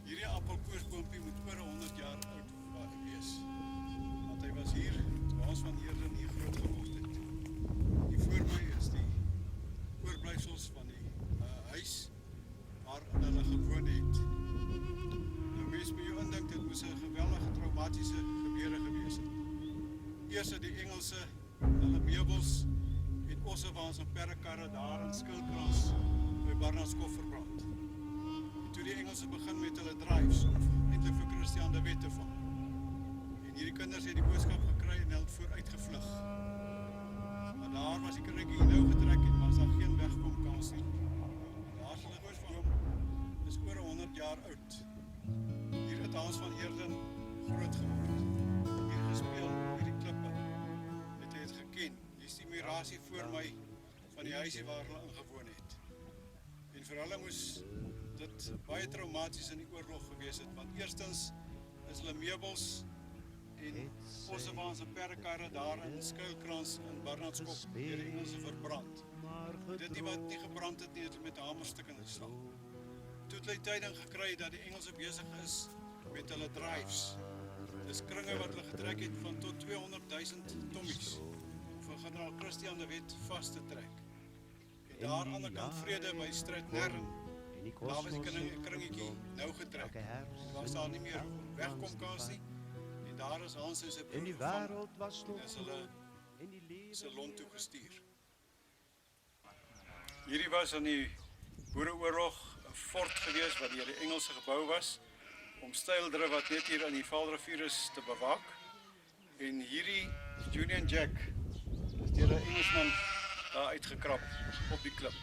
Hierdie appelkoersboompie moet oor 100 jaar oud wees. Want hy was hier, toe ons van Heerden hier groot geword het. Die voor my is die oorblyfsels van die huis waarin hulle gewoon het. Nou mens moet jou indink, dit moes 'n geweldige traumatiese gebeure gewees het. Eers het die Engelse hulle meubels en ossewaans en perrekarre daar in Skilkrans by Barnardskof verbrand. Toe die Engelse begin met hulle drives om eintlik vir Christian de Wet te vang. En hierdie kinders het die boodskap gekry en hulle het vooruit gevlug. Maar daar was die kringetjie nou getrek en was daar geen wegkomkans nie. Daar is hulle oorspring is oor 100 jaar oud. Hier het Hans van Heerden groot geword. Hier gespeel, hierdie klippe. Het hy het geken. Hier is die murasie voor my van die huisie waar hulle ingewoon het. En vir hulle moes dit baie traumaties in die oorlog gewees het, want eerstens is hulle meubels en ossewaans en perrekarre daar in Skuilkrans in Barnardskof deur die Engelse verbrand. Dit nie wat nie gebrand het nie, het met 'n hamerstuk in geslaan. Toe het hulle tyding gekry dat die Engelse besig is met hulle drives. Dis kringe wat hulle getrek het van tot 200.000 tommies om vir generaal Christian de Wet vas te trek. En daar aan die kant Vrede by Strijdnern, daar was die kringetjie nou getrek. Er was daar nie meer wegkomkans nie. En daar is Hans en sy broer gevang en is hulle Ceylon toe gestuur. Hierdie was in die Boereoorlog 'n fort gewees wat deur die Engelse gebou was om Styldrif wat net hier aan die Vaalrivier is te bewaak. En hierdie Union Jack is deur 'n Engelsman daar uitgekrap op die klip.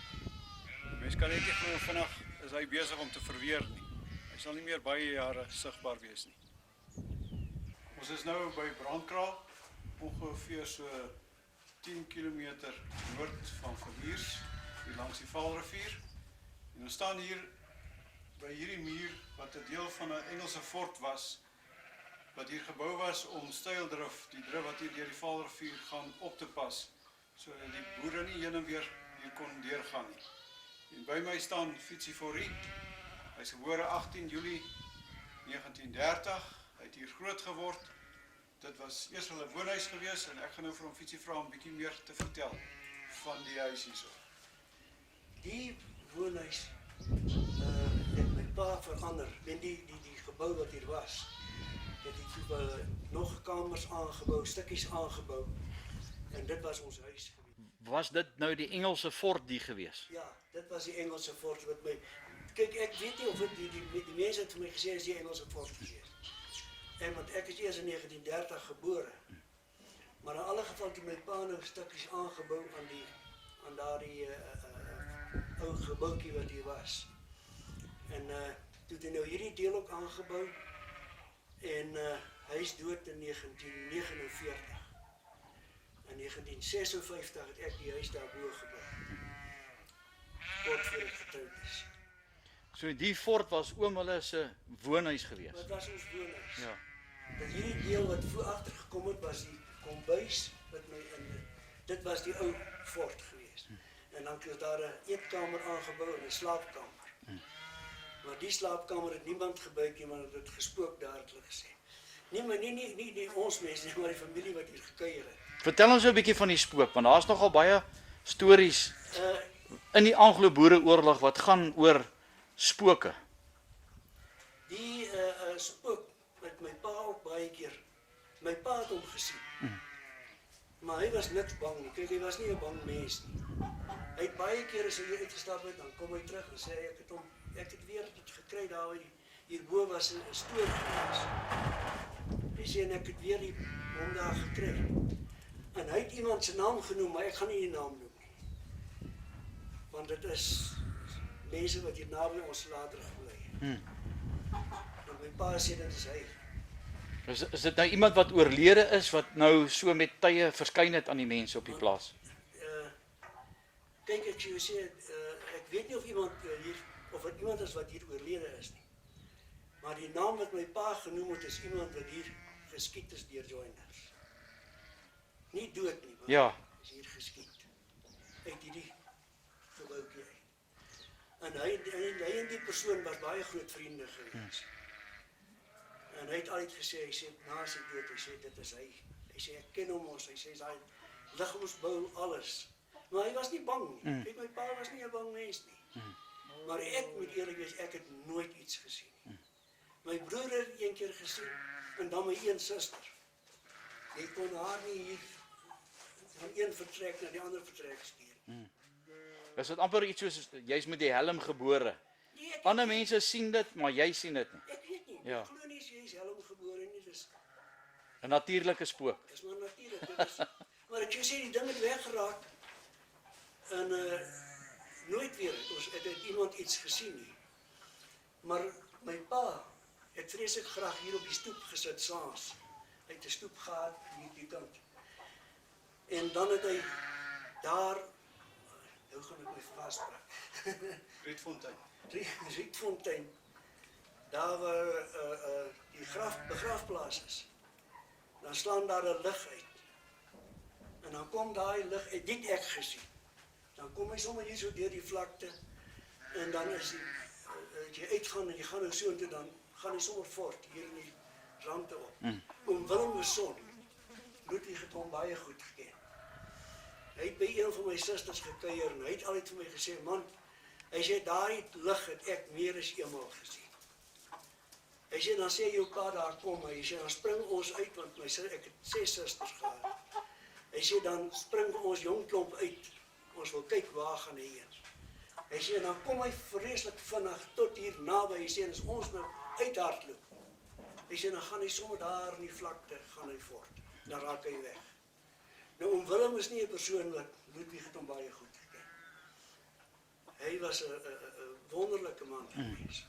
Mens kan net nie glo vinnig is hy besig om te verweer nie. Hy sal nie meer baie jare sigbaar wees nie. Ons is nou by Brandkraal, ongeveer so 10 km noord van Verliers, hier langs die Vaalrivier. En ons staan hier by hierdie muur wat 'n deel van 'n Engelse fort was, wat hier gebou was om Styldrif, die drif wat hier deur die Vaalrivier gaan op te pas, sodat die boere nie heen en weer hier kon deurgaan nie. En by my staan Fietsie Forrie. Hy is gebore 18 Julie 1930. Hy het hier groot geword. Dit was eers hulle woonhuis gewees en ek gaan nou vir hom Fietsie vra om 'n bietjie meer te vertel van die huis hierso. Die woonhuis het my pa verander. En die gebou wat hier was, het hy nog kamers aangebou, stukkies aangebou. En dit was ons huis gewees. Was dit nou die Engelse fort die gewees? Ja, dit was die Engelse fort wat my... Kyk, ek weet nie of het die mense het vir my gesê is die Engelse fort gewees. En want ek is eers in 1930 gebore. Maar in alle geval het my pa nou stukkies aangebou aan daardie ou gebouetjie wat hier was. En toe het hy nou hierdie deel ook aangebou en hy is dood in 1949. In 1956 het ek die huis daarbo gebou. Kort voor ek getroud is. So die fort was oom hulle se woonhuis gewees. Dit was ons woonhuis. Ja. Dat hierdie deel wat voor agter gekom het was die kombuis wat my in dit was die ou fort gewees. En dan is daar 'n eetkamer aangebou en 'n slaapkamer. Maar die slaapkamer het niemand gebruik nie, maar het het gespook daar het hulle gesê. Nie ons mense, maar die familie wat hier gekuier het. Vertel ons 'n bietjie van die spook, want daar's nogal baie stories in die Anglo-Boereoorlog wat gaan oor spooke. Die spook met my pa ook baie keer. My pa het hom gesien. Maar hy was niks bang nie. Kyk, hy was nie 'n bang mens nie. Hy het baie kere as hy hier uitgestap het, dan kom hy terug en sê ek het weer dit gekry daar waar hierbo was 'n stoor gewees. Hy sê en ek het weer hom daar gekry. En hy het iemand se naam genoem, maar ek gaan nie die naam noem nie. Want dit is mense wat hier naby ons later gebly het. En my pa sê dit is hy. Is dit nou iemand wat oorlede is wat nou so met tye verskyn het aan die mense op die plaas? Kyk, ek sê, ek weet nie of iemand hier, of het iemand is wat hier oorlede is nie. Maar die naam wat my pa genoem het, is iemand wat hier geskiet is deur joiners. Nie dood nie, maar Ja. is hier geskiet. Uit hierdie gebouwtjie uit. En hy en die persoon was baie groot vriende gewees. En hy het altyd gesê, hy sê, na sy dood, hy sê, dit is hy. Hy sê, ek ken hom ons, hy sê, hy lig ons bou alles. Maar hy was nie bang nie. Kijk, my pa was nie 'n bang mens nie. Maar ek moet eerlik wees, ek het nooit iets gesien nie. My broer het een keer gesien, en dan my een suster. Jy kon haar nie hier van een vertrek na die ander vertrek stuur. Is dit amper iets soos, jy's met die helm gebore? Nee, ek Ander mense sien dit, maar jy sien dit nie. weet nie, Ja. ek glo nie jy is helm gebore nie, dis 'n Natuurlike spook. maar natuurlik. Dit is, maar ek jou sê, die ding het weggeraak, en nooit weer het iemand iets gesien nie. Maar my pa het vreeslik graag hier op die stoep gesit saans. Hy het 'n stoep gehad hier die kant. En dan het hy daar, nou gaan ek my vasbrak. Rietfontein. Rietfontein, daar waar die begraafplaas is, dan slaan daar 'n lig uit. En dan kom daai lig uit, dit ek gesien. Dan kom hy sommer hier so deur die vlakte, en dan is jy uitgaan en jy gaan nou so toe, dan gaan hy sommer voort, hier in die rande op. Oom Willem Beson, Ludwig het hom baie goed geken. Hy het by een van my susters gekuier, en hy het altyd vir my gesê, man, hy sê, daai lig het ek meer as eenmaal gesien. Hy sê, dan sê jou pa daar kom, hy sê, dan spring ons uit, want ek het 6 susters gehad. Hy sê, dan spring ons jong klomp uit, ons wil kyk waar gaan hy heen. Hy sê, dan kom hy vreeslik vinnig tot hier naby, hy sê, as ons nou uithardloop, hy sê, dan gaan hy sommer daar in die vlakte, gaan hy voort, dan raak hy weg. Nou, oom Willem is nie 'n persoon wat Ludwig het hom baie goed geken. Hy was 'n wonderlike man gewees.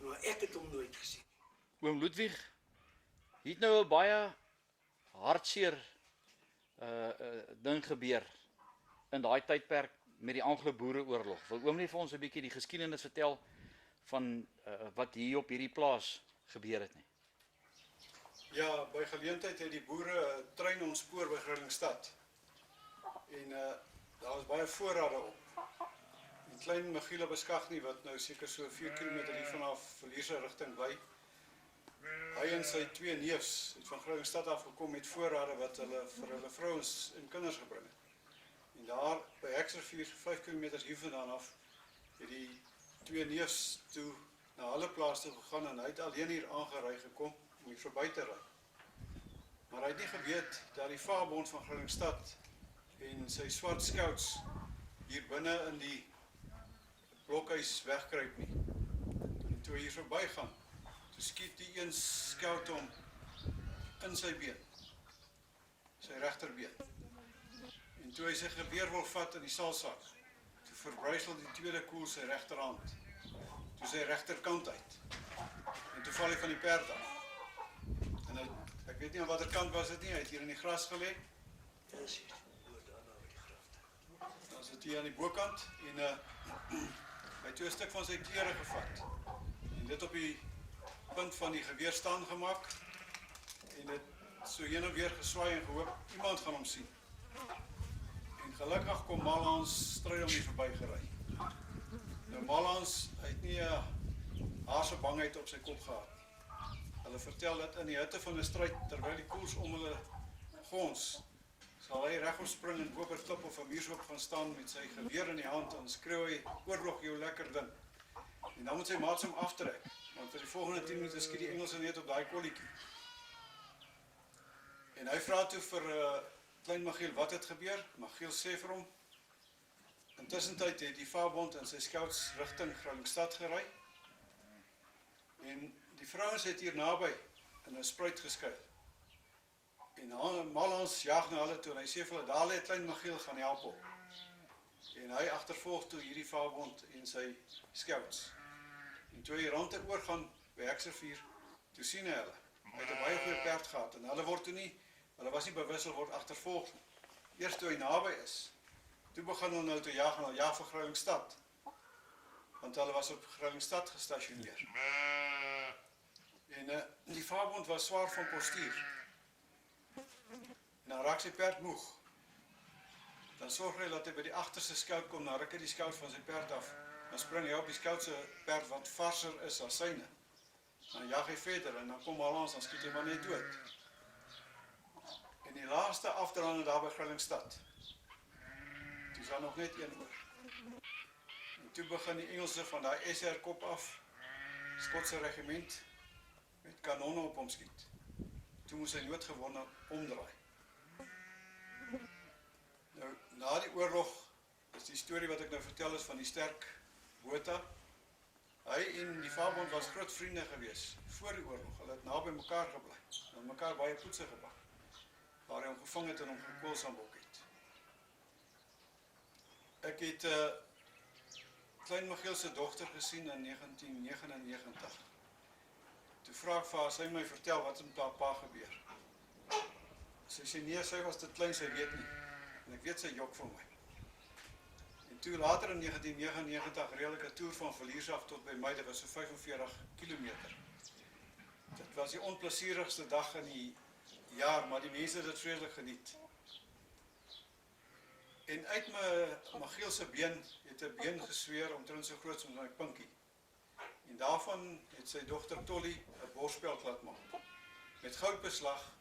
Maar ek het hom nooit gesien. Oom Ludwig, hier het nou 'n baie hartseer ding gebeur in daai tydperk met die Anglo-Boereoorlog. Wil oom net vir ons 'n bietjie die geskiedenis vertel van wat hier op hierdie plaas gebeur het nie? Ja, by geleentheid het die boere 'n trein ontspoor by Grilingstad. En daar was baie voorrade op. En klein Michiele Beskagnie, wat nou seker so 4 km hier vanaf Verlierse rigting bly. Hy en sy 2 neefs het van Grilingstad af gekom met voorrade wat hulle vir hulle vrouens en kinders gebring het. En daar by Heksrivier, 5 km hiervandaan af, het die 2 neefs toe na hulle plaas toe gegaan en hy het alleen hier aangery gekom om hier verby te ry. Maar hy het nie geweet dat die Vagebond van Grilingstad en sy swart scouts hier binne in die blokhuis wegkruip nie. En toe hy hier verby gaan, toe skiet die een scout hom in sy been, sy regterbeen. En toe hy sy geweer wil vat in die salsak, toe verbrysel die tweede koel sy regterhand, toe sy regterkant uit. En toe val hy van die perd af. En hy, ek weet nie aan watter kant was dit nie, hy het hier in die gras gelê. Dis hier, oor daarna by die grafte. Dan sit hier aan die bokant en hy het 'n stuk van sy klere gevat. En dit op die punt van die geweer staan gemaak. En dit so heen en weer geswaai en gehoop iemand gaan hom sien. En gelukkig kom Malans stryd om hier verby gery. Nou Malans, hy het nie 'n haarse bangheid op sy kop gehad. Hulle vertel dat in die hitte van 'n stryd, terwyl die koels om hulle gons, sal hy regop spring en bo 'n klip of 'n muurshoop gaan staan met sy geweer in die hand en skreeu hy, oorlog jou lekker ding. En dan moet sy maats hom aftrek, want vir die volgende 10 minute skiet die Engelse net op daai kolletjie. En hy vra toe vir klein Magiel wat het gebeur. Magiel sê vir hom, intussentyd het die vaarbond en sy scouts rigting Grylingstad gery. En die vrouens het hier naby in 'n spruit geskuil. En Malans jaag na hulle toe en hy sê vir hulle, daar lê klein Magiel gaan help hom. En hy agtervolg toe hierdie vaarbond en sy scouts. En toe hy rond te oorgaan by Hekservuur, toe sien hy hulle. Hy het 'n baie goeie perd gehad en hulle was nie bewus hulle word agtervolg nie. Eers toe hy naby is, toe begin hulle nou te jaag en hulle jaag vir Grylingstad. Want hulle was op Grylingstad gestasioneer. En die vaarbond was swaar van postuur. En dan raak sy perd moeg. Dan sorg hy dat hy by die agterste skout kom, dan ruk hy die skout van sy perd af. Dan spring hy op die skout se perd wat varser is as syne. Dan jag hy verder en dan kom Malans, dan skiet hy maar net dood. En die laaste afdraande daar by Grylingstad, toe is daar nog net een oor. En toe begin die Engelse van daai SR kop af, Skotse regiment, met kanonne op hom skiet. Toe moes hy noodgewone omdraai. Nou, na die oorlog, is die storie wat ek nou vertel is van die sterk Botha. Hy en die vaarbond was groot vriende gewees, voor die oorlog. Hulle het naby mekaar gebly, en mekaar baie poetse gebak, waar hy hom gevang het en hom gekoolsambok het. Ek het klein Magiel se dogter gesien in 1999. Toe vra ek vir haar, sy my vertel wat met haar pa gebeur. Sy sê nee, sy was te klein, sy weet nie. En ek weet sy jok vir my. En toe later in 1999 reël ek 'n toer van Villiers af tot by my, dit was so 45 kilometer. Dit was die onplesierigste dag in die jaar, maar die mense het dit vreeslik geniet. En uit my Magiel se been het 'n been gesweer omtrent so groot soos my pinkie. En daarvan het sy dogter Tolly 'n borspeld laat maak. Met goudbeslag,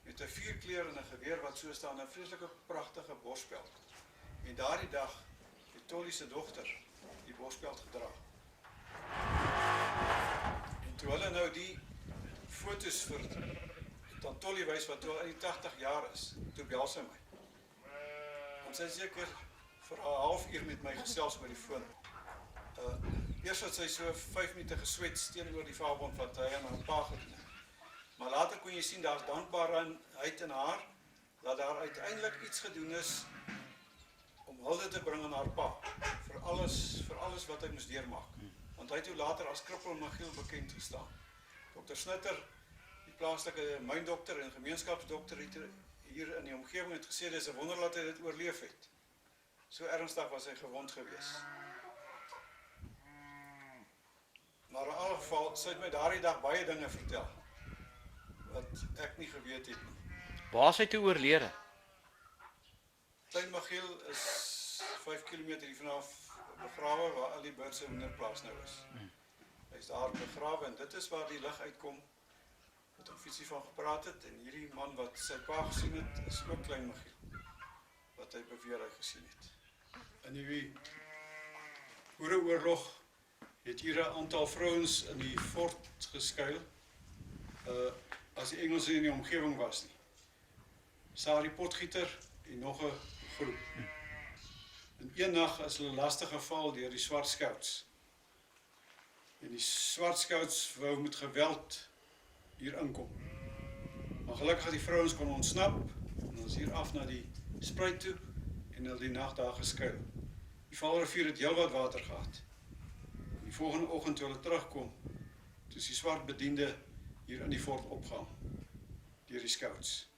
met 'n vuurkleur en 'n geweer wat so staan, 'n vreeslike pragtige borspeld. En daardie dag het Tolly se dogter die borspeld gedra. En toe hulle nou die foto's vir dan Tolly wys wat toe in die 80 jaar is, toe bel sy my. En sy seker vir 'n halfuur met my gesels oor die foon. Eers het sy so 5 minute geswets teenoor die vaarbond wat hy aan haar pa gedoen het. Maar later kon jy sien, daar's dankbaarheid in haar, dat daar uiteindelik iets gedoen is om hulde te bring aan haar pa, vir alles wat hy moes deurmaak. Want hy het toe later as krippel Magiel bekend gestaan. Dr. Snitter, die plaaslike myndokter en gemeenskapsdokter hier in die omgewing het gesê, dis 'n wonder dat hy dit oorleef het. So ernstig was hy gewond gewees. Maar in alle geval, sy het my daardie dag baie dinge vertel, wat ek nie geweet het nie. Waar is hy toe oorlede? Klein Magiel is 5 kilometer hier vanaf begrawe, waar al die Bird se wonderplaas nou is. Hy is daar begrawe en dit is waar die lig uitkom, wat ek fietsie van gepraat het, en hierdie man wat sy pa gesien het, is ook klein Magiel, wat hy beweer hy gesien het. In die Boereoorlog het hier 'n aantal vrouens in die fort geskuil, as die Engelse in die omgewing was nie. Sarie Potgieter en nog 'n groep. En een nag is hulle lastig geval deur die swart scouts. En die swart scouts wou met geweld hier inkom. Maar gelukkig het die vrouens kon ontsnap, en ons hier af na die spruit toe, en hulle die nag daar geskuil. Die Vaalrivier het heel wat water gehad. En die volgende oggend toe hulle terugkom, toe is die swart bediende hier in die fort opgehaal, deur die scouts.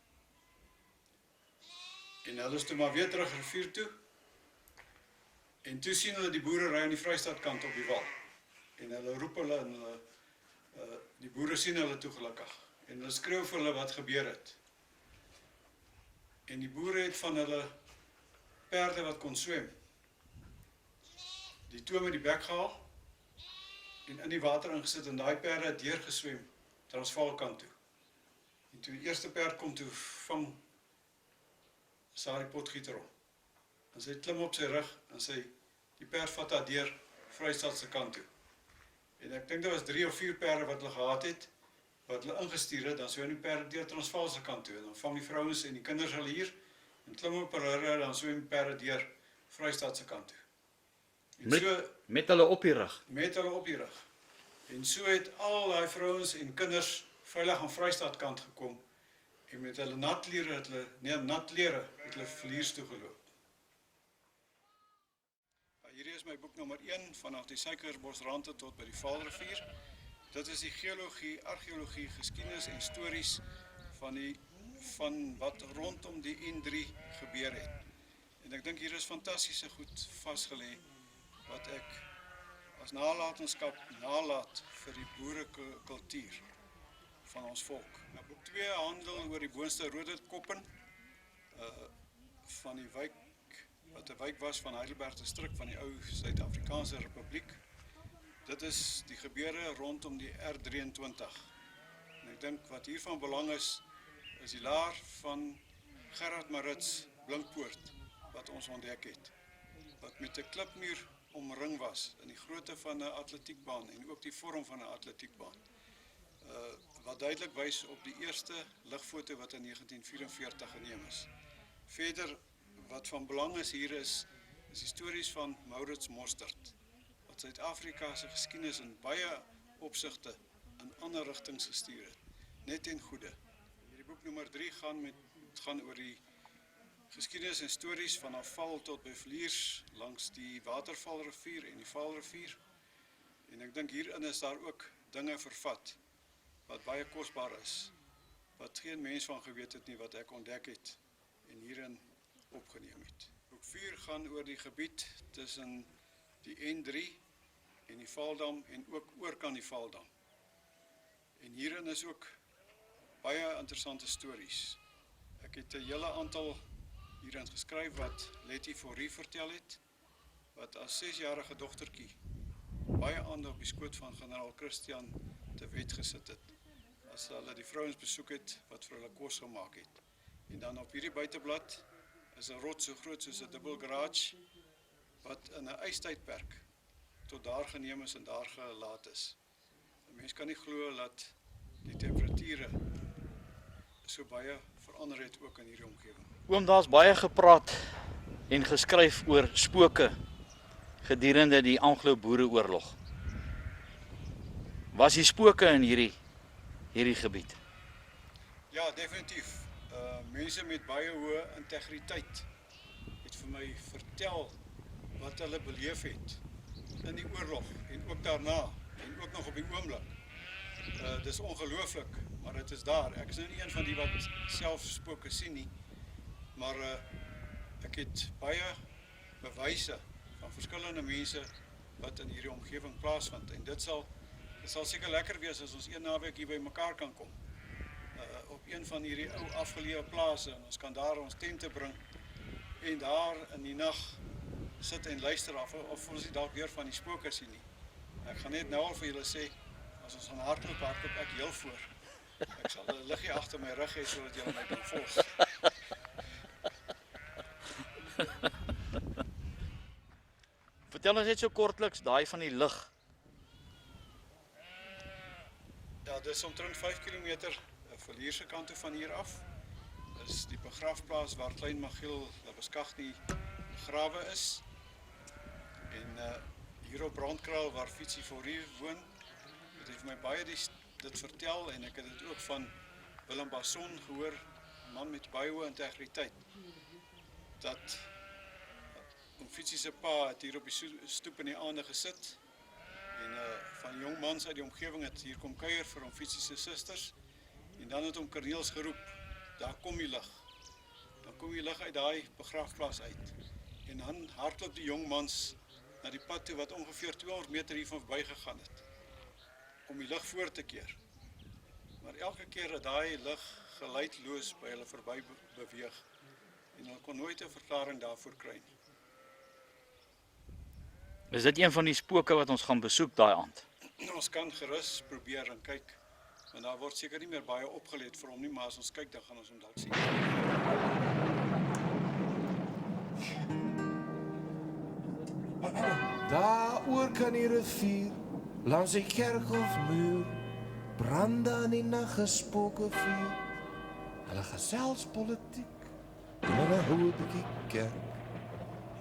En hulle is toe maar weer terug rivier toe, en toe sien hulle die boere ry aan die Vrystaat-kant op die wal. En hulle roep hulle, en hulle, die boere sien hulle toe gelukkig, en hulle skreeu vir hulle wat gebeur het. En die boere het van hulle perde wat kon swem, die toe met die bek gehaal, en in die water ingesit, en daai perde het deurgeswem, Transvaalkant toe. En toe die eerste perd kom toe, vang Sarie Potgieter om. En sy klim op sy rug, en die perd vat haar deur Vrystaat se kant toe. En ek dink daar was 3 of 4 perde wat hulle gehad het, wat hulle ingestuur het, dan sou die perde deur Transvaal se kant toe. Dan vang die vrouens en die kinders hulle hier en klim op hulle, dan swem die perde deur Vrystaat se kant toe. En Met hulle op die rug. met hulle op die rug. En so het al daai vrouens en kinders veilig aan Vrystaat kant gekom en met hulle natklere het hulle verlies toe geloop. Hierdie is my boek nommer 1 vanaf die Suikerbosrande tot by die Vaalrivier. Dit is die geologie, argeologie, geskiedenis en stories van wat rondom die N3 gebeur het. En ek dink hier is fantastiese goed vasgelê wat ek as nalatenskap nalat vir die boerekultuur van ons volk. Nou, boek 2 handel oor die boonste Roodkoppen van die wijk, wat 'n wijk was van Heidelberg distrik van die ou Suid-Afrikaanse Republiek. Dit is die gebeure rondom die R23. En ek dink wat hiervan belang is die laar van Gerard Marits Blinkpoort wat ons ontdek het. Wat met 'n klipmuur omring was in die grootte van 'n atletiekbaan en ook die vorm van 'n atletiekbaan. Wat duidelik wys op die eerste ligfoto wat in 1944 geneem is. Verder wat van belang is hier is die stories van Maurits Mostert wat Suid-Afrika se geskiedenis in baie opsigte in ander rigtings gestuur het, net ten goeie. Hierdie boek nommer 3 gaan oor die geskiedenis en stories van afval tot by vliers langs die Watervalrivier en die Vaalrivier. En ek dink hierin is daar ook dinge vervat wat baie kosbaar is, wat geen mens van geweet het nie, wat ek ontdek het en hierin opgeneem het. Boek 4 gaan oor die gebied tussen die N3 en die Vaaldam en ook oorkant die Vaaldam. En hierin is ook baie interessante stories. Ek het 'n hele aantal hierin geskryf wat Letty Fourie vertel het, wat as 6-jarige dogtertjie baie aandag op die skoot van generaal Christian de Wet gesit het, as hulle die vrouens besoek het, wat vir hulle kos gemaak het. En dan op hierdie buiteblad is 'n rots so groot soos 'n dubbel garage, wat in 'n ystydperk tot daar geneem is en daar gelaat is. 'n Mens kan nie glo dat die temperature so baie verander het ook in hierdie omgewing. Oom, daar's baie gepraat en geskryf oor spooke gedurende die Anglo-Boereoorlog. Was die spooke in hierdie gebied? Ja, definitief. Mense met baie hoë integriteit het vir my vertel wat hulle beleef het in die oorlog en ook daarna en ook nog op die oomblik. Dis ongelooflik, maar dit is daar. Ek is nou nie een van die wat self spooke sien nie, maar ek het baie bewyse van verskillende mense wat in hierdie omgewing plaasvind en dit sal seker lekker wees as ons een naweek hier by mekaar kan kom. Op een van hierdie ou afgeleë plase en ons kan daar ons tente bring en daar in die nag sit en luister of ons nie dalk weer van die spooke sien nie. Ek gaan net nou al vir julle sê, as ons gaan hardloop ek heel voor. Ek sal 'n liggie agter my rug hê sodat julle my kan volg. Vertel ons net so kortliks daai van die lig. Ja, dis omtrent 5 km Verlierse kant toe van hier af. Dis die begrafplaas waar Klein Magiel Labeskagni begrawe is. En hier op Brandkraal waar Fietsie Fourie woon, het hy vir my baie dit vertel en ek het dit ook van Willem Basson gehoor, 'n man met baie hoë integriteit, dat Fietsie se pa het hier op die stoep in die aande gesit en van jong mans uit die omgewing het hier kom kuier vir Fietsie se susters en dan het hom Corneels geroep, daar kom die lig. Dan kom die lig uit daai begrafplaas uit en dan hardloop die jong mans na die pad toe wat ongeveer 200 meter hiervan verby gegaan het om die lig voor te keer. Maar elke keer het daai lig geluidloos by hulle verby beweeg en hulle kon nooit 'n verklaring daarvoor kry nie. Is dit een van die spooke wat ons gaan besoek daai aand? Ons kan gerus probeer en kyk, want daar word seker nie meer baie opgelet vir hom nie, maar as ons kyk dan gaan ons hom dalk sien. Daar oor kan die rivier, langs die kerkhofmuur, brande in die nag gespooke vuur. Hulle gesels politiek, en hulle hou 'n bietjie kerk.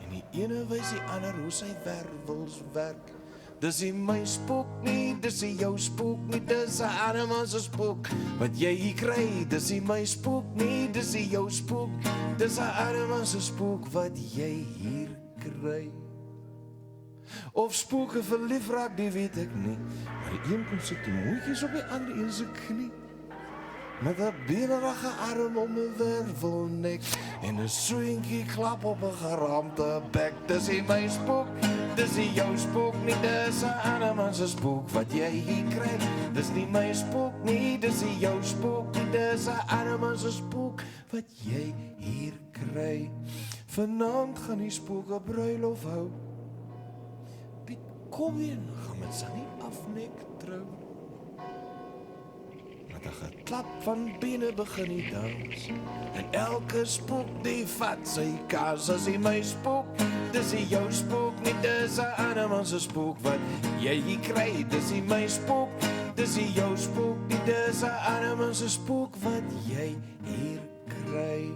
En die ene wys die ander hoe sy wervels werk. Dis nie my spook nie, dis nie jou spook nie, dis 'n ander man se spook wat jy hier kry. Dis nie my spook nie, dis nie jou spook, dis 'n ander man se spook wat jy hier kry. Of spooke verlief raak, die weet ek nie, maar die een kom sit die moetjies op die ander een se knie. Met 'n benerige arm om 'n wervelnek en 'n swinkie klap op 'n geraamte bek. Dis nie my spook, dis nie jou spook nie, dis 'n ander man se spook wat jy hier kry. Dis nie my spook nie, dis nie jou spook nie, dis 'n ander man se spook wat jy hier kry. Vanaand gaan die spooke bruilof hou. Piet Kobbeen gaan met Sunny Afnek trou. Met 'n geklap van bene begin die dans. En elke spook die vat sy kaas. As hy my spook, dis nie jou spook nie, dis 'n ander man se spook wat jy hier kry. Dis nie my spook, dis nie jou spook nie, dis 'n ander man se spook wat jy hier kry.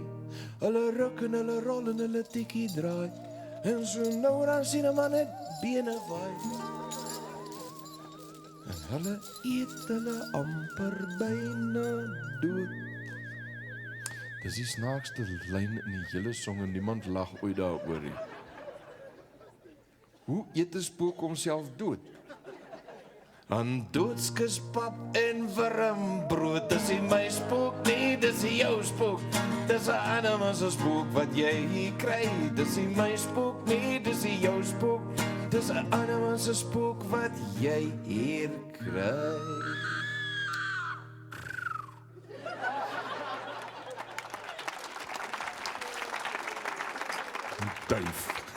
Hulle ruk en hulle rol en hulle tikkie draai. En so nou dan sien 'n man net bene waai. En hulle eet hulle amper byna dood. Dis die snaakste lyn in die hele song en niemand lag ooit daaroor nie. Hoe eet 'n spook homself dood? Aan doodskispap en wurmbrood. Dis nie my spook nie, dis nie jou spook, dis 'n ander man se spook wat jy hier kry. Dis nie my spook nie, dis nie jou spook, dis 'n ander man se spook wat jy hier kry. Duif.